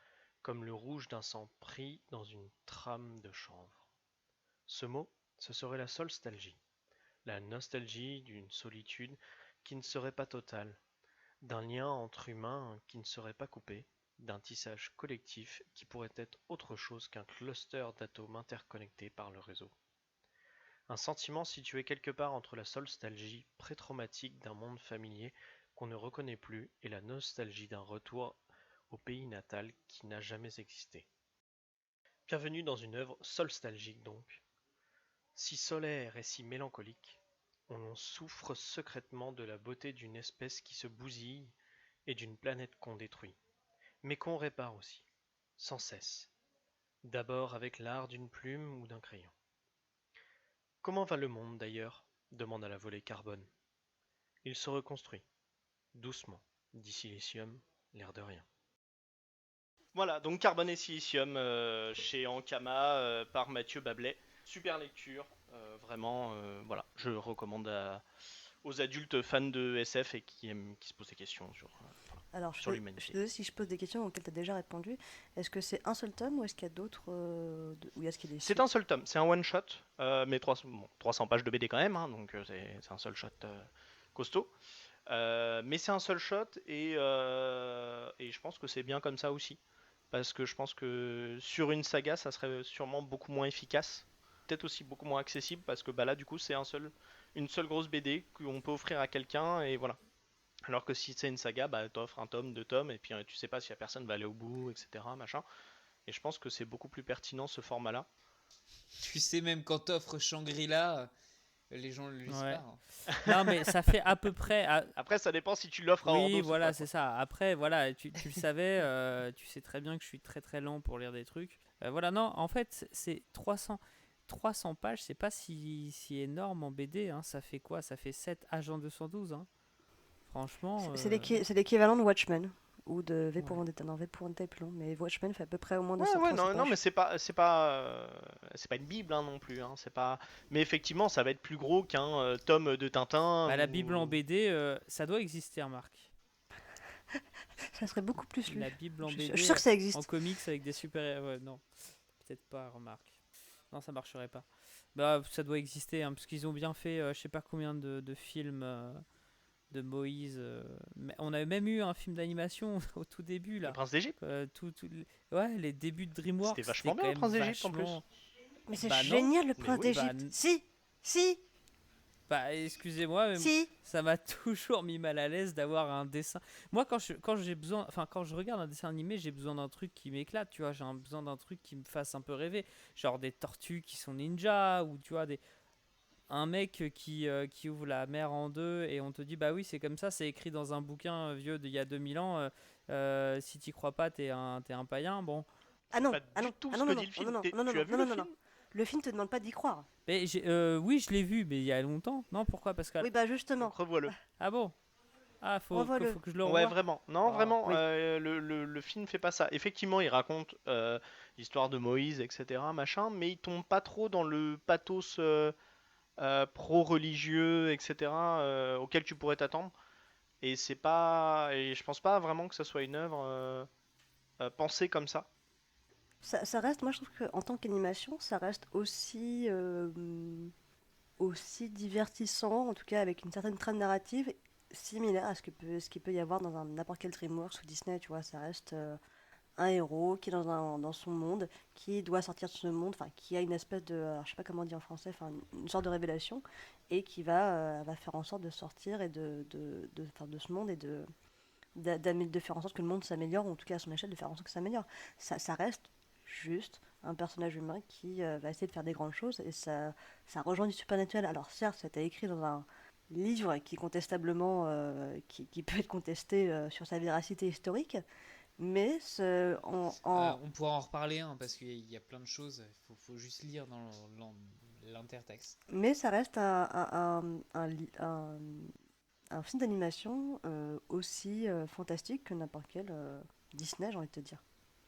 S4: comme le rouge d'un sang pris dans une trame de chanvre. Ce mot, ce serait la solstalgie, la nostalgie d'une solitude qui ne serait pas totale, d'un lien entre humains qui ne serait pas coupé, d'un tissage collectif qui pourrait être autre chose qu'un cluster d'atomes interconnectés par le réseau. Un sentiment situé quelque part entre la solstalgie pré-traumatique d'un monde familier qu'on ne reconnaît plus et la nostalgie d'un retour au pays natal qui n'a jamais existé. Bienvenue dans une œuvre solstalgique donc. Si solaire et si mélancolique, on en souffre secrètement de la beauté d'une espèce qui se bousille et d'une planète qu'on détruit, mais qu'on répare aussi, sans cesse. D'abord avec l'art d'une plume ou d'un crayon. Comment va le monde d'ailleurs demanda la volée Carbone. Il se reconstruit, doucement, dit Silicium, l'air de rien. Voilà, donc Carbone et Silicium chez Ankama par Mathieu Bablet. Super lecture, vraiment, voilà, je recommande aux adultes fans de SF et qui se posent des questions
S1: Alors,
S4: sur
S1: je suis
S4: l'humanité.
S1: désolée si je pose des questions auxquelles tu as déjà répondu. Est-ce que c'est un seul tome ou est-ce qu'il y a d'autres ou est-ce qu'il y a des
S4: C'est un
S1: suites?
S4: seul tome, c'est un one shot, mais 300 pages de BD quand même, hein, donc c'est un seul shot costaud. Mais c'est un seul shot et je pense que c'est bien comme ça aussi. Parce que je pense que sur une saga, ça serait sûrement beaucoup moins efficace. Peut-être aussi beaucoup moins accessible parce que bah là, du coup, c'est une seule grosse BD qu'on peut offrir à quelqu'un et voilà. Alors que si c'est une saga, bah t'offres un tome, deux tomes et puis tu sais pas si la personne va aller au bout, etc. Machin. Et je pense que c'est beaucoup plus pertinent ce format-là.
S2: Tu sais, même quand t'offres Shangri-La, les gens le lisent pas,
S3: Ouais.
S2: hein.
S3: Non, mais ça fait à peu près.
S4: Après, ça dépend si tu l'offres à
S3: Oui,
S4: Ordos ou
S3: voilà,
S4: pas,
S3: c'est
S4: quoi.
S3: ça. Après, voilà, tu le savais, tu sais très bien que je suis très très lent pour lire des trucs. Voilà, non, en fait, c'est 300 pages, c'est pas si énorme en BD, hein. Ça fait quoi? Ça fait 7 Agents 212, hein. Franchement,
S1: C'est l'équivalent de Watchmen ou de V pour
S3: ouais.
S1: Vendetta. Non, V pour Vendetta est plus long, mais Watchmen fait à peu près au moins
S4: Ouais, ouais,
S1: 200-300
S4: non, non, mais
S1: pages.
S4: c'est pas une bible hein, non plus. Hein, c'est pas. Mais effectivement, ça va être plus gros qu'un tome de Tintin
S3: Bah, la Bible en
S4: ou.
S3: BD, ça doit exister, remarque.
S1: Ça serait beaucoup plus lu.
S3: La Bible en
S1: Je suis
S3: BD
S1: sûr que ça
S3: en
S1: existe.
S3: comics avec des super. Ouais, non, peut-être pas, remarque. Non, ça marcherait pas. Bah, ça doit exister, hein, parce qu'ils ont bien fait, je sais pas combien de films de Moïse. Mais on avait même eu un film d'animation au tout début,
S4: Le
S3: là.
S4: Prince d'Égypte.
S3: Ouais, les débuts de
S4: C'était
S3: DreamWorks, c'était
S4: vachement bien
S3: quand
S4: le
S3: même
S4: Prince d'Égypte en plus.
S3: vachement.
S1: Mais c'est
S3: Bah non,
S1: génial le
S4: Mais
S1: prince
S4: oui.
S3: bah,
S1: d'Égypte. Si, si,
S3: bah excusez-moi, mais
S1: si.
S3: ça m'a toujours mis mal à l'aise d'avoir un dessin. Moi, quand j'ai besoin, enfin, quand je regarde un dessin animé, j'ai besoin d'un truc qui m'éclate, tu vois. Besoin d'un truc qui me fasse un peu rêver. Genre des tortues qui sont ninjas, ou tu vois, un mec qui ouvre la mer en deux et on te dit, bah oui, c'est comme ça, c'est écrit dans un bouquin vieux d'il y a 2000 ans. Si t'y crois pas, t'es un païen. Bon.
S1: Ah
S4: C'est
S1: non,
S4: pas
S1: ah
S4: du
S1: non,
S4: tout
S1: ah
S4: ce
S1: non,
S4: que
S1: non,
S4: dit
S1: non,
S4: le
S1: non,
S4: film.
S1: non, non, non,
S4: Tu as
S1: non,
S4: vu
S1: non,
S4: le
S1: non, non,
S4: film?
S1: non. Le film te demande pas d'y croire.
S3: Mais oui, je l'ai vu, mais il y a longtemps. Non, pourquoi, Pascal?
S1: Oui, bah
S4: Donc
S1: justement,
S4: revois-le.
S3: Ah bon? Ah,
S1: revois-le.
S3: faut que je le
S4: Ouais,
S3: revoie.
S4: vraiment. Non,
S3: Ah.
S4: vraiment,
S1: Oui.
S4: le film fait pas ça. Effectivement, il raconte l'histoire de Moïse, etc., machin, mais il tombe pas trop dans le pathos pro-religieux, etc., auquel tu pourrais t'attendre. Et je pense pas vraiment que ça soit une œuvre pensée comme ça.
S1: Ça reste, moi je trouve qu'en tant qu'animation, ça reste aussi divertissant, en tout cas avec une certaine trame narrative similaire à ce qu'il peut y avoir dans n'importe quel DreamWorks ou Disney, tu vois. Ça reste un héros qui est dans son monde, qui doit sortir de ce monde, enfin qui a une espèce de, alors, je sais pas comment on dit en français, enfin une sorte de révélation, et qui va faire en sorte de sortir et enfin, de ce monde et de faire en sorte que le monde s'améliore, ou en tout cas à son échelle de faire en sorte que ça s'améliore. Ça reste juste un personnage humain qui va essayer de faire des grandes choses, et ça rejoint du supernaturel. Alors certes, ça a été écrit dans un livre qui contestablement qui peut être contesté sur sa véracité historique, mais
S2: On pourra en reparler, hein, parce qu'il y a plein de choses. Faut juste lire dans l'intertexte.
S1: mais ça reste un film d'animation aussi fantastique que n'importe quel Disney, j'ai envie de te dire.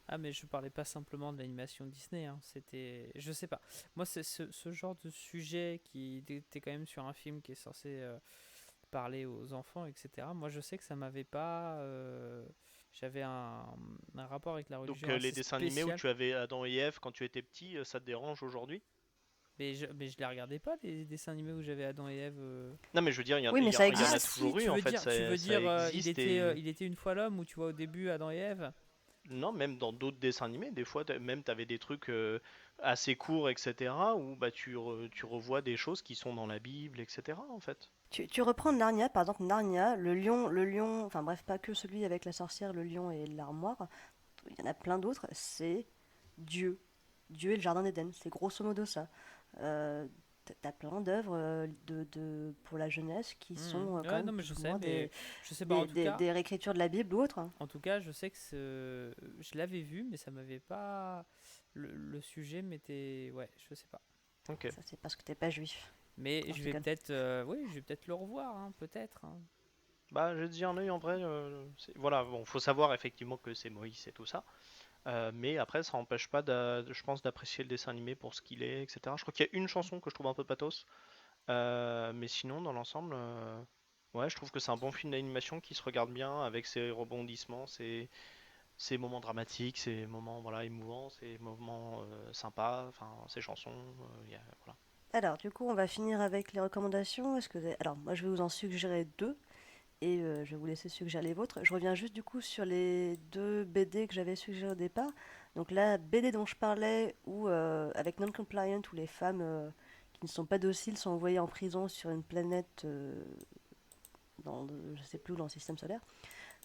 S3: Ah, mais je parlais pas simplement de l'animation Disney, hein. C'était. Je sais pas. Moi, c'est ce genre de sujet qui était quand même sur un film qui est censé parler aux enfants, etc. Moi, je sais que ça m'avait pas. J'avais un rapport avec la
S4: Donc
S3: religion
S4: les
S3: assez
S4: dessins animés où
S3: spécial.
S4: tu avais Adam et Ève quand tu étais petit, ça te dérange aujourd'hui?
S3: Mais je les regardais pas, les dessins animés où j'avais Adam et Ève.
S4: Non, mais je veux dire,
S1: Oui, mais ça
S4: il y en
S3: Ah
S4: a
S1: existe.
S3: si,
S4: toujours eu en fait,
S3: tu veux
S4: ça
S3: dire
S4: existe et.
S3: il était une fois l'homme où tu vois au début Adam et Ève.
S4: Non, même dans d'autres dessins animés, des fois, même t'avais des trucs assez courts, etc., où bah, tu revois des choses qui sont dans la Bible, etc., en fait.
S1: Tu reprends Narnia, par exemple Narnia, le lion, enfin bref, pas que celui avec la sorcière, le lion et l'armoire, il y en a plein d'autres, c'est Dieu. Dieu et le Jardin d'Éden, c'est grosso modo ça. T'as plein d'œuvres pour la jeunesse qui sont quand
S3: Ouais,
S1: même
S3: non, mais je
S1: plus ou
S3: sais,
S1: moins
S3: mais je sais pas,
S1: des réécritures de la Bible ou autre.
S3: en tout cas, je sais que je l'avais vu, mais ça m'avait pas. le sujet m'était... Ouais, je sais pas.
S4: Ok.
S1: Ça, c'est parce que t'es pas juif.
S3: Mais
S1: Non,
S3: je
S1: je
S3: vais
S1: déconne.
S3: peut-être oui, je vais peut-être le revoir, hein, peut-être, hein.
S4: Bah, j'ai dit un œil en vrai. Voilà, bon, faut savoir effectivement que c'est Moïse et tout ça. Mais après, ça n'empêche pas, je pense, d'apprécier le dessin animé pour ce qu'il est, etc. Je crois qu'il y a une chanson que je trouve un peu pathos. Mais sinon, dans l'ensemble, ouais, je trouve que c'est un bon film d'animation qui se regarde bien avec ses rebondissements, ses moments dramatiques, ses moments voilà, émouvants, ses moments sympas, enfin, ses chansons. Voilà.
S1: Alors, du coup, on va finir avec les recommandations. Alors, moi, je vais vous en suggérer deux et je vais vous laisser suggérer les vôtres. Je reviens juste du coup sur les deux BD que j'avais suggérées au départ. Donc, la BD dont je parlais, où avec Non-Compliant, où les femmes qui ne sont pas dociles sont envoyées en prison sur une planète je sais plus où, dans le système solaire.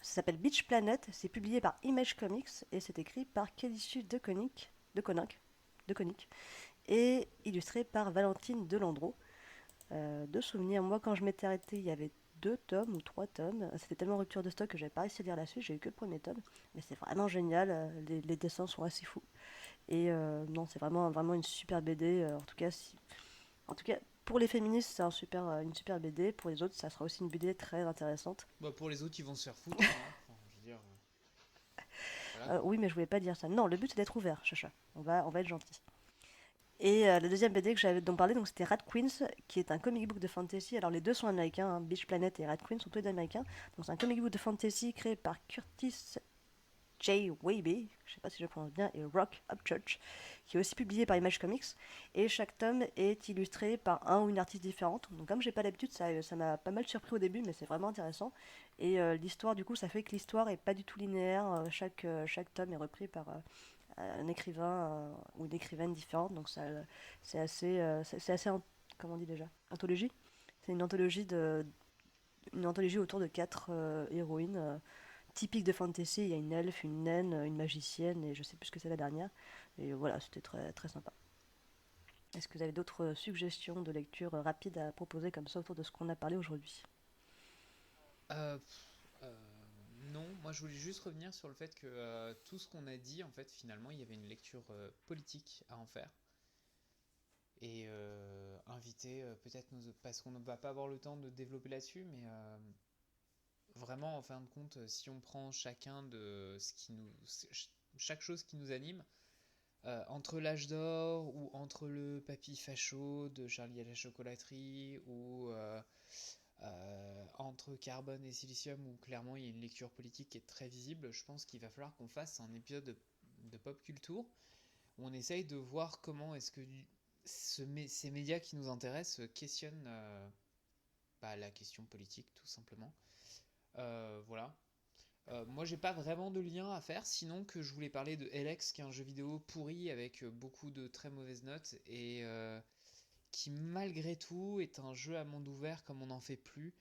S1: Ça s'appelle Beach Planet. C'est publié par Image Comics et c'est écrit par Kelly de Koenig, et illustré par Valentine Delandreau. De souvenirs, moi quand je m'étais arrêté, il y avait 2 tomes ou 3 tomes. C'était tellement rupture de stock que j'avais pas réussi à lire la suite, j'ai eu que le premier tome. Mais c'est vraiment génial, les dessins sont assez fous. Et non, c'est vraiment une super BD. En tout cas, pour les féministes, c'est une super BD. Pour les autres, ça sera aussi une BD très intéressante.
S2: Bah, pour les autres, ils vont se faire foutre, hein. Enfin, je veux dire, voilà quoi.
S1: Oui, mais je voulais pas dire ça. Non, le but c'est d'être ouvert, chacha. On va être gentil. Et la deuxième BD que j'avais dont parler, donc c'était Rat Queens, qui est un comic book de fantasy. Alors les deux sont américains, hein, Beach Planet et Rat Queens sont tous les deux américains. Donc c'est un comic book de fantasy créé par Curtis J. Waby, je sais pas si je prononce bien, et Rock Upchurch, qui est aussi publié par Image Comics. Et chaque tome est illustré par un ou une artiste différente. Donc comme j'ai pas l'habitude, ça m'a pas mal surpris au début, mais c'est vraiment intéressant. Et l'histoire, du coup, ça fait que l'histoire est pas du tout linéaire. Chaque tome est repris par un écrivain ou une écrivaine différente. Donc c'est assez, comment on dit déjà, anthologie. C'est une anthologie autour de 4 héroïnes typiques de fantasy. Il y a une elfe, une naine, une magicienne et je sais plus ce que c'est la dernière. Et voilà, c'était très très sympa. Est-ce que vous avez d'autres suggestions de lecture rapides à proposer comme ça autour de ce qu'on a parlé aujourd'hui?
S2: Non, moi je voulais juste revenir sur le fait que tout ce qu'on a dit, en fait, finalement, il y avait une lecture politique à en faire. Et inviter peut-être parce qu'on ne va pas avoir le temps de développer là-dessus, mais vraiment, en fin de compte, si on prend chacun de chaque chose qui nous anime, entre l'âge d'or ou entre le papy facho de Charlie et la chocolaterie ou entre carbone et silicium où clairement il y a une lecture politique qui est très visible, je pense qu'il va falloir qu'on fasse un épisode de pop culture où on essaye de voir comment est-ce que ces médias qui nous intéressent questionnent la question politique tout simplement. Voilà. Moi, j'ai pas vraiment de lien à faire, sinon que je voulais parler de LX, qui est un jeu vidéo pourri avec beaucoup de très mauvaises notes et qui, malgré tout, est un jeu à monde ouvert comme on n'en fait plus,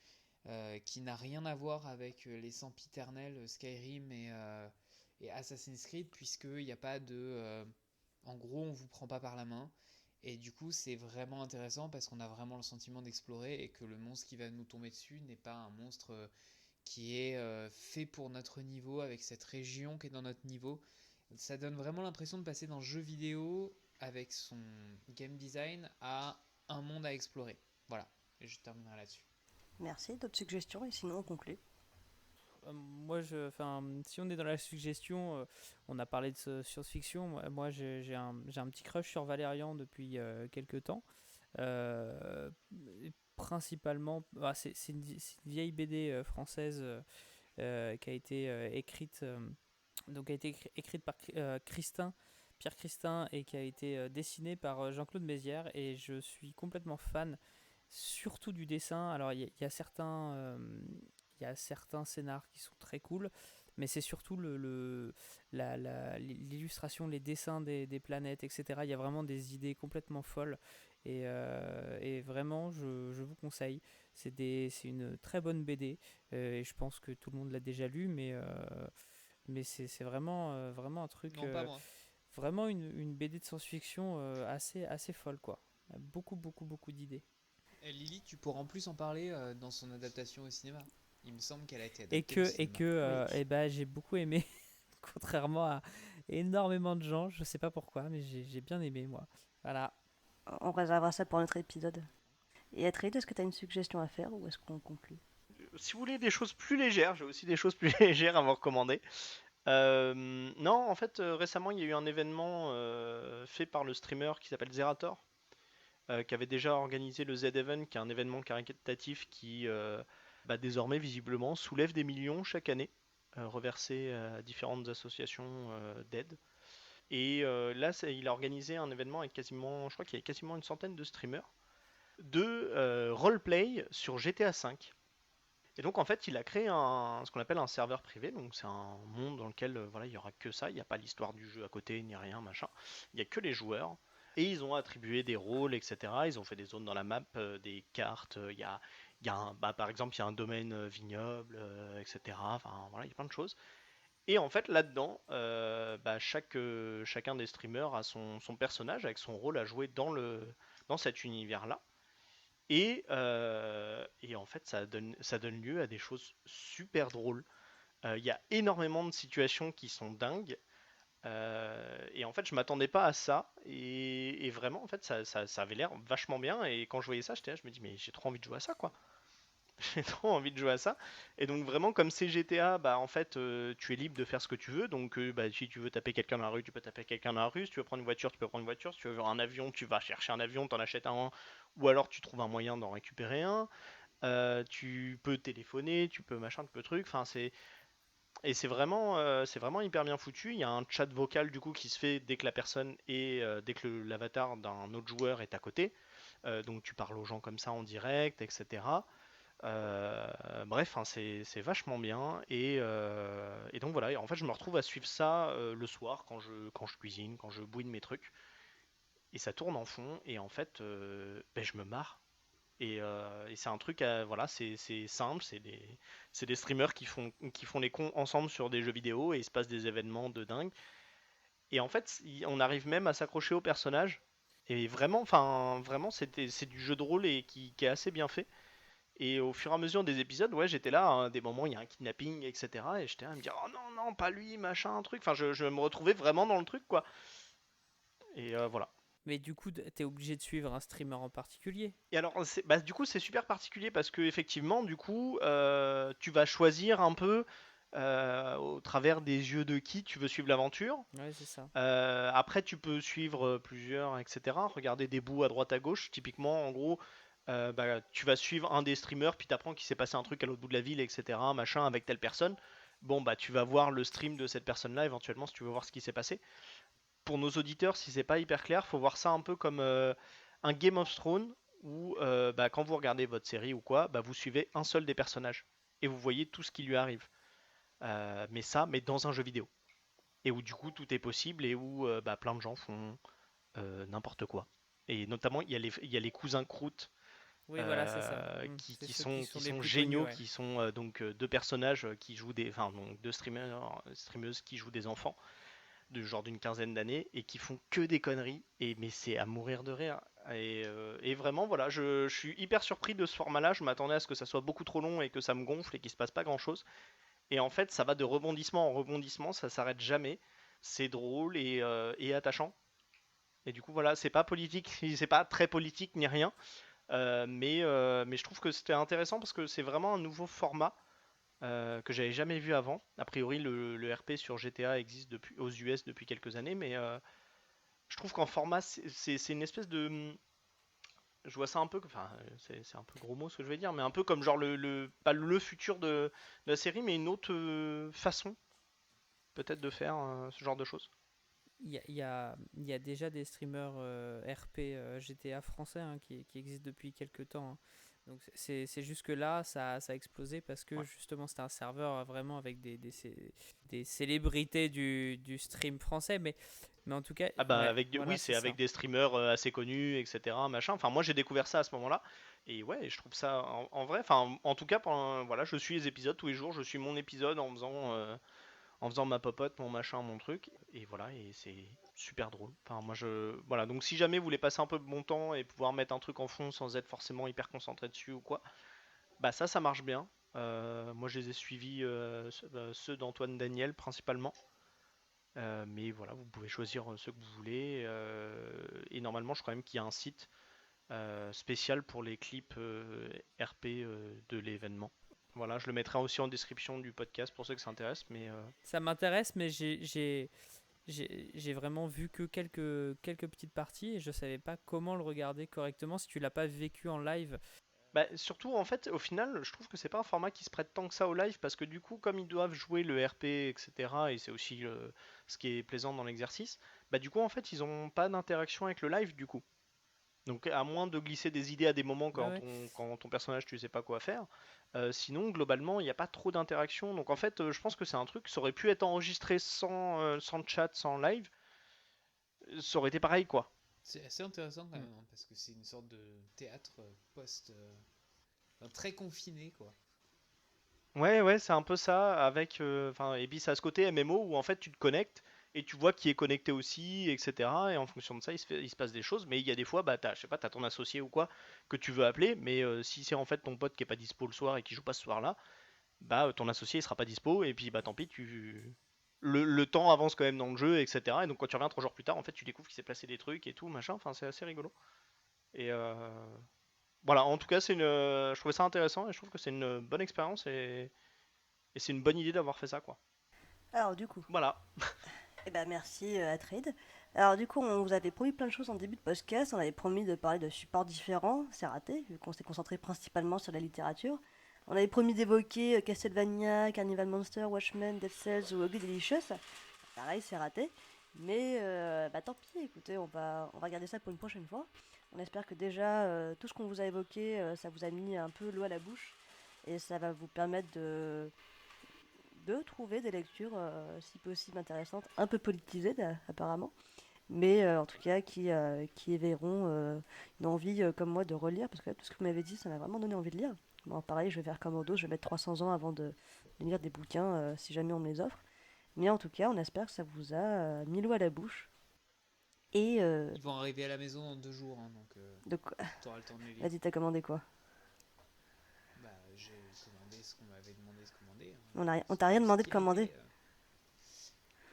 S2: qui n'a rien à voir avec les sempiternels Skyrim et Assassin's Creed, puisqu'il n'y a pas de. En gros, on vous prend pas par la main. Et du coup, c'est vraiment intéressant parce qu'on a vraiment le sentiment d'explorer et que le monstre qui va nous tomber dessus n'est pas un monstre qui est fait pour notre niveau, avec cette région qui est dans notre niveau. Ça donne vraiment l'impression de passer d'un jeu vidéo avec son game design à un monde à explorer. Voilà, et je terminerai là-dessus.
S1: Merci, d'autres suggestions et sinon on conclut.
S3: Si on est dans la suggestion, on a parlé de science-fiction. Moi, j'ai un petit crush sur Valérian depuis quelques temps. Euh, Principalement, c'est une vieille BD française qui a été écrite par Pierre Christin, et qui a été dessinée par Jean-Claude Mézières. Et je suis complètement fan, surtout du dessin. Alors, il y a certains scénars qui sont très cool, mais c'est surtout l'illustration, les dessins des planètes, etc. Il y a vraiment des idées complètement folles. Et vraiment, je vous conseille. C'est une très bonne BD. Et je pense que tout le monde l'a déjà lu, mais c'est vraiment un truc.
S2: Non, pas moi.
S3: Vraiment une BD de science-fiction assez folle, quoi. Beaucoup, beaucoup, beaucoup d'idées.
S2: Et Lily, tu pourras en plus en parler dans son adaptation au cinéma. Il me semble qu'elle a été
S3: Et
S2: adaptée au
S3: que, et
S2: cinéma.
S3: que
S1: Oui.
S3: eh ben, j'ai beaucoup aimé, contrairement énormément de gens. Je sais pas pourquoi, mais j'ai bien aimé, moi. Voilà.
S1: On réservera ça pour notre épisode. Et Atreide, est-ce que tu as une suggestion à faire ou est-ce qu'on conclut?
S4: Si vous voulez des choses plus légères, j'ai aussi des choses plus légères à vous recommander. Non, en fait, récemment, il y a eu un événement fait par le streamer qui s'appelle Zerator, qui avait déjà organisé le Z-Event, qui est un événement caritatif qui, désormais, visiblement, soulève des millions chaque année, reversés à différentes associations d'aide. Et là, il a organisé un événement avec quasiment, je crois qu'il y a quasiment une centaine de streamers, de roleplay sur GTA V. Et donc en fait, il a créé ce qu'on appelle un serveur privé. Donc c'est un monde dans lequel voilà, il y aura que ça. Il n'y a pas l'histoire du jeu à côté ni rien machin. Il n'y a que les joueurs. Et ils ont attribué des rôles, etc. Ils ont fait des zones dans la map, des cartes. Par exemple, il y a un domaine vignoble, etc. Enfin voilà, il y a plein de choses. Et en fait, là-dedans, chacun des streamers a son personnage avec son rôle à jouer dans cet univers-là. Et en fait, ça donne lieu à des choses super drôles. Il y a énormément de situations qui sont dingues. Et en fait, je m'attendais pas à ça. Et vraiment, en fait, ça avait l'air vachement bien. Et quand je voyais ça, j'étais là, je me dis, mais j'ai trop envie de jouer à ça, quoi. J'ai trop envie de jouer à ça. Et donc vraiment comme c'est GTA, bah en fait tu es libre de faire ce que tu veux. Donc si tu veux taper quelqu'un dans la rue, tu peux taper quelqu'un dans la rue. Si tu veux prendre une voiture, tu peux prendre une voiture. Si tu veux un avion, tu vas chercher un avion, t'en achètes un. Ou alors tu trouves un moyen d'en récupérer un. Tu peux téléphoner, tu peux machin, tu peux truc. Enfin c'est vraiment hyper bien foutu. Il y a un chat vocal du coup qui se fait dès que la personne est dès que l'avatar d'un autre joueur est à côté. Donc tu parles aux gens comme ça en direct, etc. Bref, hein, c'est vachement bien et donc voilà. Et en fait, je me retrouve à suivre ça le soir quand je cuisine, quand je bouine mes trucs et ça tourne en fond et en fait, je me marre. Et c'est un truc, voilà, c'est simple, c'est des streamers qui font les cons ensemble sur des jeux vidéo et il se passe des événements de dingue. Et en fait, on arrive même à s'accrocher au personnage. Et vraiment, enfin, vraiment, c'est du jeu de rôle et qui est assez bien fait. Et au fur et à mesure des épisodes, ouais, j'étais là, hein, des moments où il y a un kidnapping, etc. Et j'étais là à me dire, oh non, non, pas lui, machin, un truc. Enfin, je me retrouvais vraiment dans le truc, quoi. Et voilà.
S3: Mais du coup, t'es obligé de suivre un streamer en particulier.
S4: Et alors, du coup, c'est super particulier parce que effectivement, du coup, tu vas choisir un peu au travers des yeux de qui tu veux suivre l'aventure.
S3: Ouais, c'est ça.
S4: Après, tu peux suivre plusieurs, etc. Regarder des bouts à droite à gauche. Typiquement, en gros, tu vas suivre un des streamers, puis t'apprends qu'il s'est passé un truc à l'autre bout de la ville, etc. Machin, avec telle personne. Bon, bah, tu vas voir le stream de cette personne-là, éventuellement, si tu veux voir ce qui s'est passé. Pour nos auditeurs, si c'est pas hyper clair, faut voir ça un peu comme un Game of Thrones où quand vous regardez votre série ou quoi, vous suivez un seul des personnages et vous voyez tout ce qui lui arrive. Mais dans un jeu vidéo. Et où du coup tout est possible et où plein de gens font n'importe quoi. Et notamment il y a les cousins Croûte
S3: Oui, voilà, c'est ça.
S4: qui,
S3: C'est
S4: qui
S3: ceux qui
S4: sont,
S3: sont
S4: qui
S3: les
S4: sont
S3: plus connus,
S4: géniaux,
S3: ouais.
S4: qui sont donc deux personnages qui jouent enfin donc deux streameuses qui jouent des enfants de genre d'une quinzaine d'années et qui font que des conneries. Mais c'est à mourir de rire. Et vraiment, voilà, je suis hyper surpris de ce format-là. Je m'attendais à ce que ça soit beaucoup trop long et que ça me gonfle et qu'il se passe pas grand-chose. Et en fait, ça va de rebondissement en rebondissement, ça s'arrête jamais. C'est drôle et attachant. Et du coup, voilà, c'est pas politique, c'est pas très politique ni rien. Mais je trouve que c'était intéressant parce que c'est vraiment un nouveau format que j'avais jamais vu avant. A priori, le RP sur GTA existe aux US depuis quelques années, mais je trouve qu'en format, c'est une espèce de. Je vois ça un peu, enfin, c'est un peu gros mot ce que je vais dire, mais un peu comme genre pas le futur de la série, mais une autre façon peut-être de faire ce genre de choses.
S3: Il y a déjà des streamers RP GTA français, hein, qui existent depuis quelques temps, hein. Donc c'est juste que là, ça a explosé parce que
S4: Ouais.
S3: justement c'était un serveur vraiment avec des célébrités du stream français. Mais en tout cas,
S4: Ah bah
S3: ouais, voilà,
S4: oui,
S3: c'est
S4: c'est avec
S3: ça.
S4: des streamers assez connus, etc. Machin. Enfin, moi j'ai découvert ça à ce moment-là, et ouais, je trouve ça en vrai, enfin, en tout cas, voilà, je suis les épisodes tous les jours, je suis mon épisode en faisant ma popote, mon machin, mon truc, et voilà, et c'est super drôle. Enfin, voilà, donc si jamais vous voulez passer un peu de bon temps et pouvoir mettre un truc en fond sans être forcément hyper concentré dessus ou quoi, bah ça marche bien. Moi, je les ai suivis, ceux d'Antoine Daniel principalement. Mais voilà, vous pouvez choisir ce que vous voulez. Et normalement, je crois même qu'il y a un site spécial pour les clips RP de l'événement. Voilà, je le mettrai aussi en description du podcast pour ceux que ça intéresse. Mais
S3: Ça m'intéresse, mais j'ai vraiment vu que quelques petites parties et je savais pas comment le regarder correctement si tu l'as pas vécu en live.
S4: bah, surtout, en fait, au final, je trouve que c'est pas un format qui se prête tant que ça au live parce que du coup, comme ils doivent jouer le RP, etc., et c'est aussi ce qui est plaisant dans l'exercice, bah du coup, en fait, ils ont pas d'interaction avec le live du coup. Donc, à moins de glisser des idées à des moments
S3: Ouais, ouais.
S4: quand ton personnage tu sais pas quoi faire, sinon globalement il n'y a pas trop d'interaction. Donc en fait, je pense que c'est un truc, ça aurait pu être enregistré sans chat, sans live, ça aurait été pareil quoi.
S2: C'est assez intéressant quand
S3: Mm.
S2: même, hein, parce que c'est une sorte de théâtre post. Enfin, très confiné, quoi.
S4: Ouais, ouais, c'est un peu ça avec, enfin, et puis ça a ce côté MMO où en fait tu te connectes et tu vois qui est connecté aussi, etc. Et en fonction de ça, il se passe des choses. Mais il y a des fois, bah, je sais pas, t'as ton associé ou quoi que tu veux appeler, mais si c'est en fait ton pote qui est pas dispo le soir et qui joue pas ce soir-là, bah ton associé il sera pas dispo et puis bah tant pis, le temps avance quand même dans le jeu, etc. Et donc quand tu reviens 3 jours plus tard, en fait, tu découvres qu'il s'est passé des trucs et tout, machin. Enfin, c'est assez rigolo. Et voilà, en tout cas, je trouvais ça intéressant et je trouve que c'est une bonne expérience et c'est une bonne idée d'avoir fait ça, quoi.
S1: Alors du coup,
S4: Voilà.
S1: eh ben merci à Trade. Alors du coup, on vous avait promis plein de choses en début de podcast. On avait promis de parler de supports différents. C'est raté, vu qu'on s'est concentré principalement sur la littérature. On avait promis d'évoquer Castlevania, Carnival Monster, Watchmen, Dead Cells ou Ugly Delicious. Pareil, c'est raté. Mais bah tant pis, écoutez, on va garder ça pour une prochaine fois. On espère que déjà, tout ce qu'on vous a évoqué, ça vous a mis un peu l'eau à la bouche. Et ça va vous permettre de trouver des lectures, si possible intéressantes, un peu politisées apparemment. Mais en tout cas, qui éveilleront une envie comme moi de relire. Parce que là, tout ce que vous m'avez dit, ça m'a vraiment donné envie de lire. Bon, pareil, je vais faire comme Odo, je vais mettre 300 ans avant de lire des bouquins si jamais on me les offre. Mais en tout cas, on espère que ça vous a mis l'eau à la bouche. Et
S2: Ils vont arriver à la maison dans 2 jours, hein, donc
S1: donc,
S2: t'auras le temps de les lire.
S1: vas-y, t'as commandé quoi?
S2: Bah, j'ai commandé ce qu'on m'avait demandé de commander, hein.
S1: On t'a rien
S2: Ce
S1: demandé de
S2: qui a
S1: commander.
S2: été,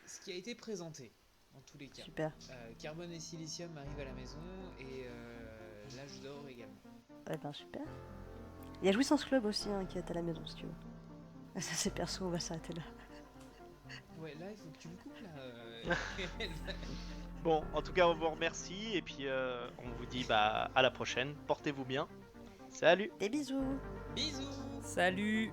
S2: ce qui a été présenté, en tous les cas.
S1: Super.
S2: Carbone et silicium arrivent à la maison et l'âge d'or également.
S1: Eh ben, super. Il y a Jouissance Club aussi hein, qui est à la maison si tu veux. Ça, c'est perso, on va s'arrêter là.
S2: Ouais, là, il faut que tu me coupes, là.
S4: Bon, en tout cas, on vous remercie et puis on vous dit bah à la prochaine. Portez-vous bien. Salut.
S1: Des bisous.
S2: Bisous.
S3: Salut!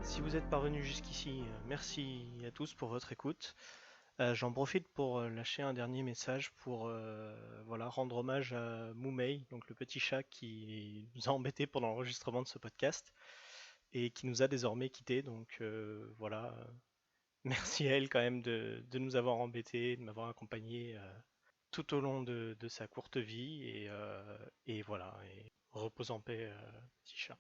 S4: Si vous êtes parvenus jusqu'ici, merci à tous pour votre écoute. J'en profite pour lâcher un dernier message pour voilà, rendre hommage à Moumei, donc le petit chat qui nous a embêtés pendant l'enregistrement de ce podcast et qui nous a désormais quittés. Donc voilà, merci à elle quand même de nous avoir embêtés, de m'avoir accompagné tout au long de sa courte vie et voilà, et repose en paix, petit chat.